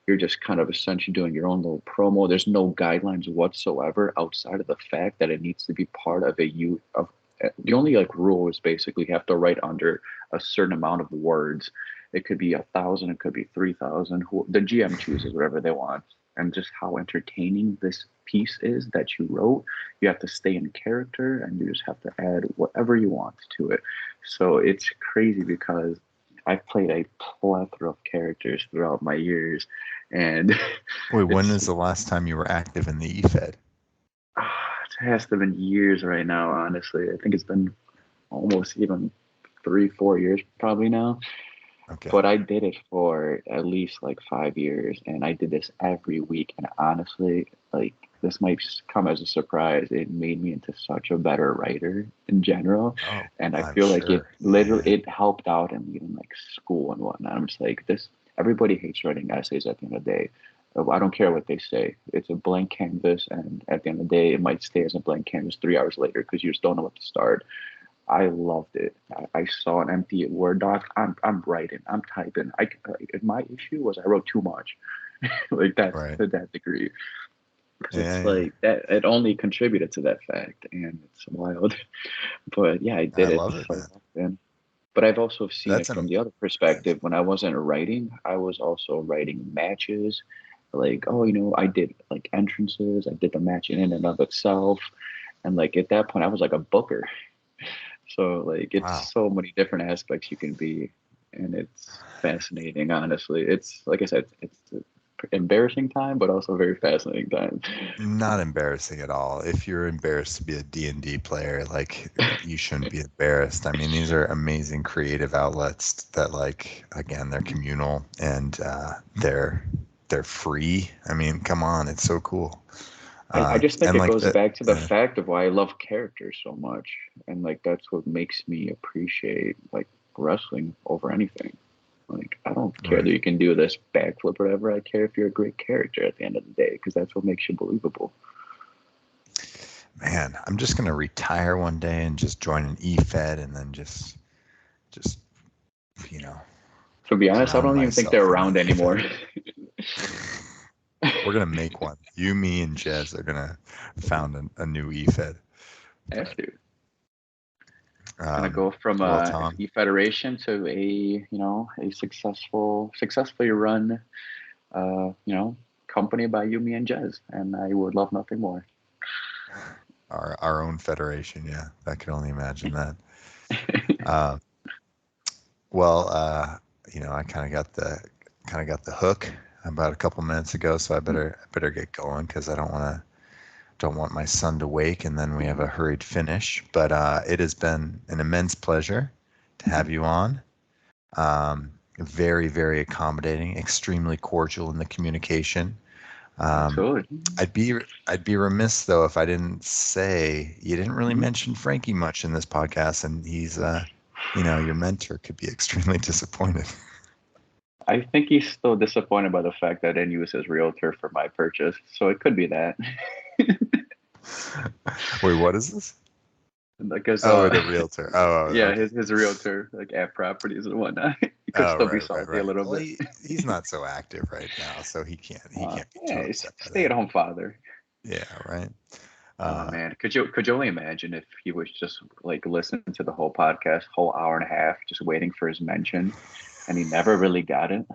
You're just kind of essentially doing your own little promo. There's no guidelines whatsoever outside of the fact that it needs to be part of the only like rule is basically you have to write under a certain amount of words. It could be 1,000, it could be 3,000. The GM chooses whatever they want. And just how entertaining this piece is that you wrote, you have to stay in character and you just have to add whatever you want to it. So it's crazy because I've played a plethora of characters throughout my years, and Wait, when was the last time you were active in the EFED? it has to have been years right now, honestly. I think it's been almost even 3, 4 years probably now. Okay. But I did it for at least like 5 years, and I did this every week. And honestly, like this might come as a surprise. It made me into such a better writer in general, Oh, and I I'm feel like it sure. literally Yeah. it helped out in even like school and whatnot. I'm just like this. Everybody hates writing essays at the end of the day. I don't care what they say. It's a blank canvas, and at the end of the day, it might stay as a blank canvas 3 hours later because you just don't know what to start. I loved it. I saw an empty Word doc. I'm writing. I'm typing. My issue was I wrote too much, like that Right. to that degree. Because Yeah, it's yeah. like that. It only contributed to that fact, and it's wild. But yeah, I I did it love it, so man. often. But I've also seen That's it from an the other perspective. When I wasn't writing, I was also writing matches. Like, oh, I did like entrances. I did the match in and of itself. And like at that point, I was like a booker. So like wow. it's so many different aspects you can be, and it's fascinating. Honestly, it's like I said, it's an embarrassing time, but also a very fascinating time. Not embarrassing at all. If you're embarrassed to be a D&D player, like you shouldn't be embarrassed. I mean, these are amazing creative outlets that like again, they're communal and they're free. I mean, come on, it's so cool. I just think And it like goes the back to the fact of why I love characters so much, and like that's what makes me appreciate like wrestling over anything. Like I don't care that right. you can do this backflip or whatever. I care if you're a great character at the end of the day because that's what makes you believable. Man, I'm just gonna retire one day and just join an EFED and then just you know, To be honest, I drown don't even think they're myself in the around anymore. EFED. We're gonna make one. You, me, and Jez are gonna found a new EFED. Have But to. Gonna go from well, a Tom, federation to a successfully run company by you, me, and Jez, and I would love nothing more. our own federation, yeah, I can only imagine that. Uh, well, I kind of got the hook about a couple minutes ago, so I better get going because I don't want my son to wake and then we have a hurried finish. But it has been an immense pleasure to have you on. Very, very accommodating, extremely cordial in the communication. Um, Absolutely. I'd be remiss though if I didn't say you didn't really mention Frankie much in this podcast, and he's your mentor could be extremely disappointed. I think he's still disappointed by the fact that I didn't use his realtor for my purchase, so it could be that. Wait, what is this? Because Oh, the realtor. Oh, yeah, okay. his realtor like at properties and whatnot. He could Oh, still be right, right, salty a right. little Well, bit. he's not so active right now, so he can't be too Yeah, he's upset by stay at that. home father. Yeah, right. Oh Uh, man, could you only imagine if he was just like listening to the whole podcast, whole hour and a half, just waiting for his mention, and he never really got it?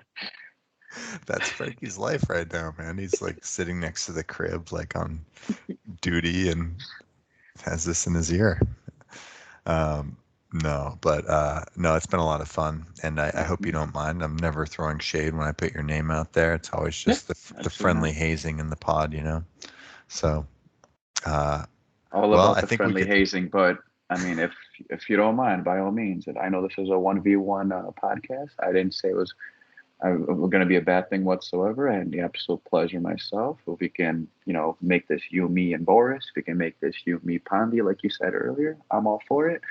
that's Frankie's life right now, man. He's like sitting next to the crib, like on duty, and has this in his ear. Um, no, but no, it's been a lot of fun, and I hope you don't mind. I'm never throwing shade when I put your name out there. It's always Yeah, just the absolutely friendly not. hazing in the pod. So, uh, All well, about I the think we friendly could. hazing, but I mean, if you don't mind, by all means. And I know this is a 1v1 podcast. I didn't say it was going to be a bad thing whatsoever. I had the absolute pleasure myself. If we can, make this you, me, and Boris, if we can make this you, me, Pandi, like you said earlier, I'm all for it.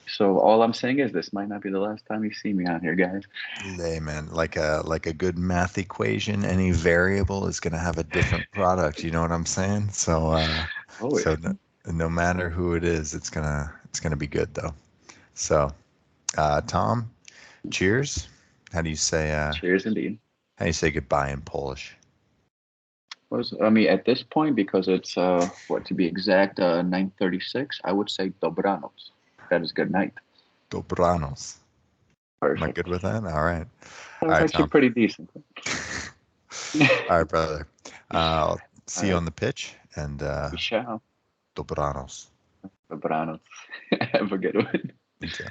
So all I'm saying is this might not be the last time you see me on here, guys. Hey, man, like a good math equation, any variable is going to have a different product. You know what I'm saying? So, Oh so yeah. no matter who it is, It's going to be good though. So, Tom, cheers. How do you say? Cheers, indeed. How do you say goodbye in Polish? I mean, at this point, because it's what to be exact, 9:36, I would say dobranoc. That is good night. Dobranoc. Am I Perfect. good with that? All right. That All was right, actually Tom. pretty decent. All right, brother. I'll All see you right. on the pitch, and We shall. dobranoc. Dobranoc. Have a good one. You too.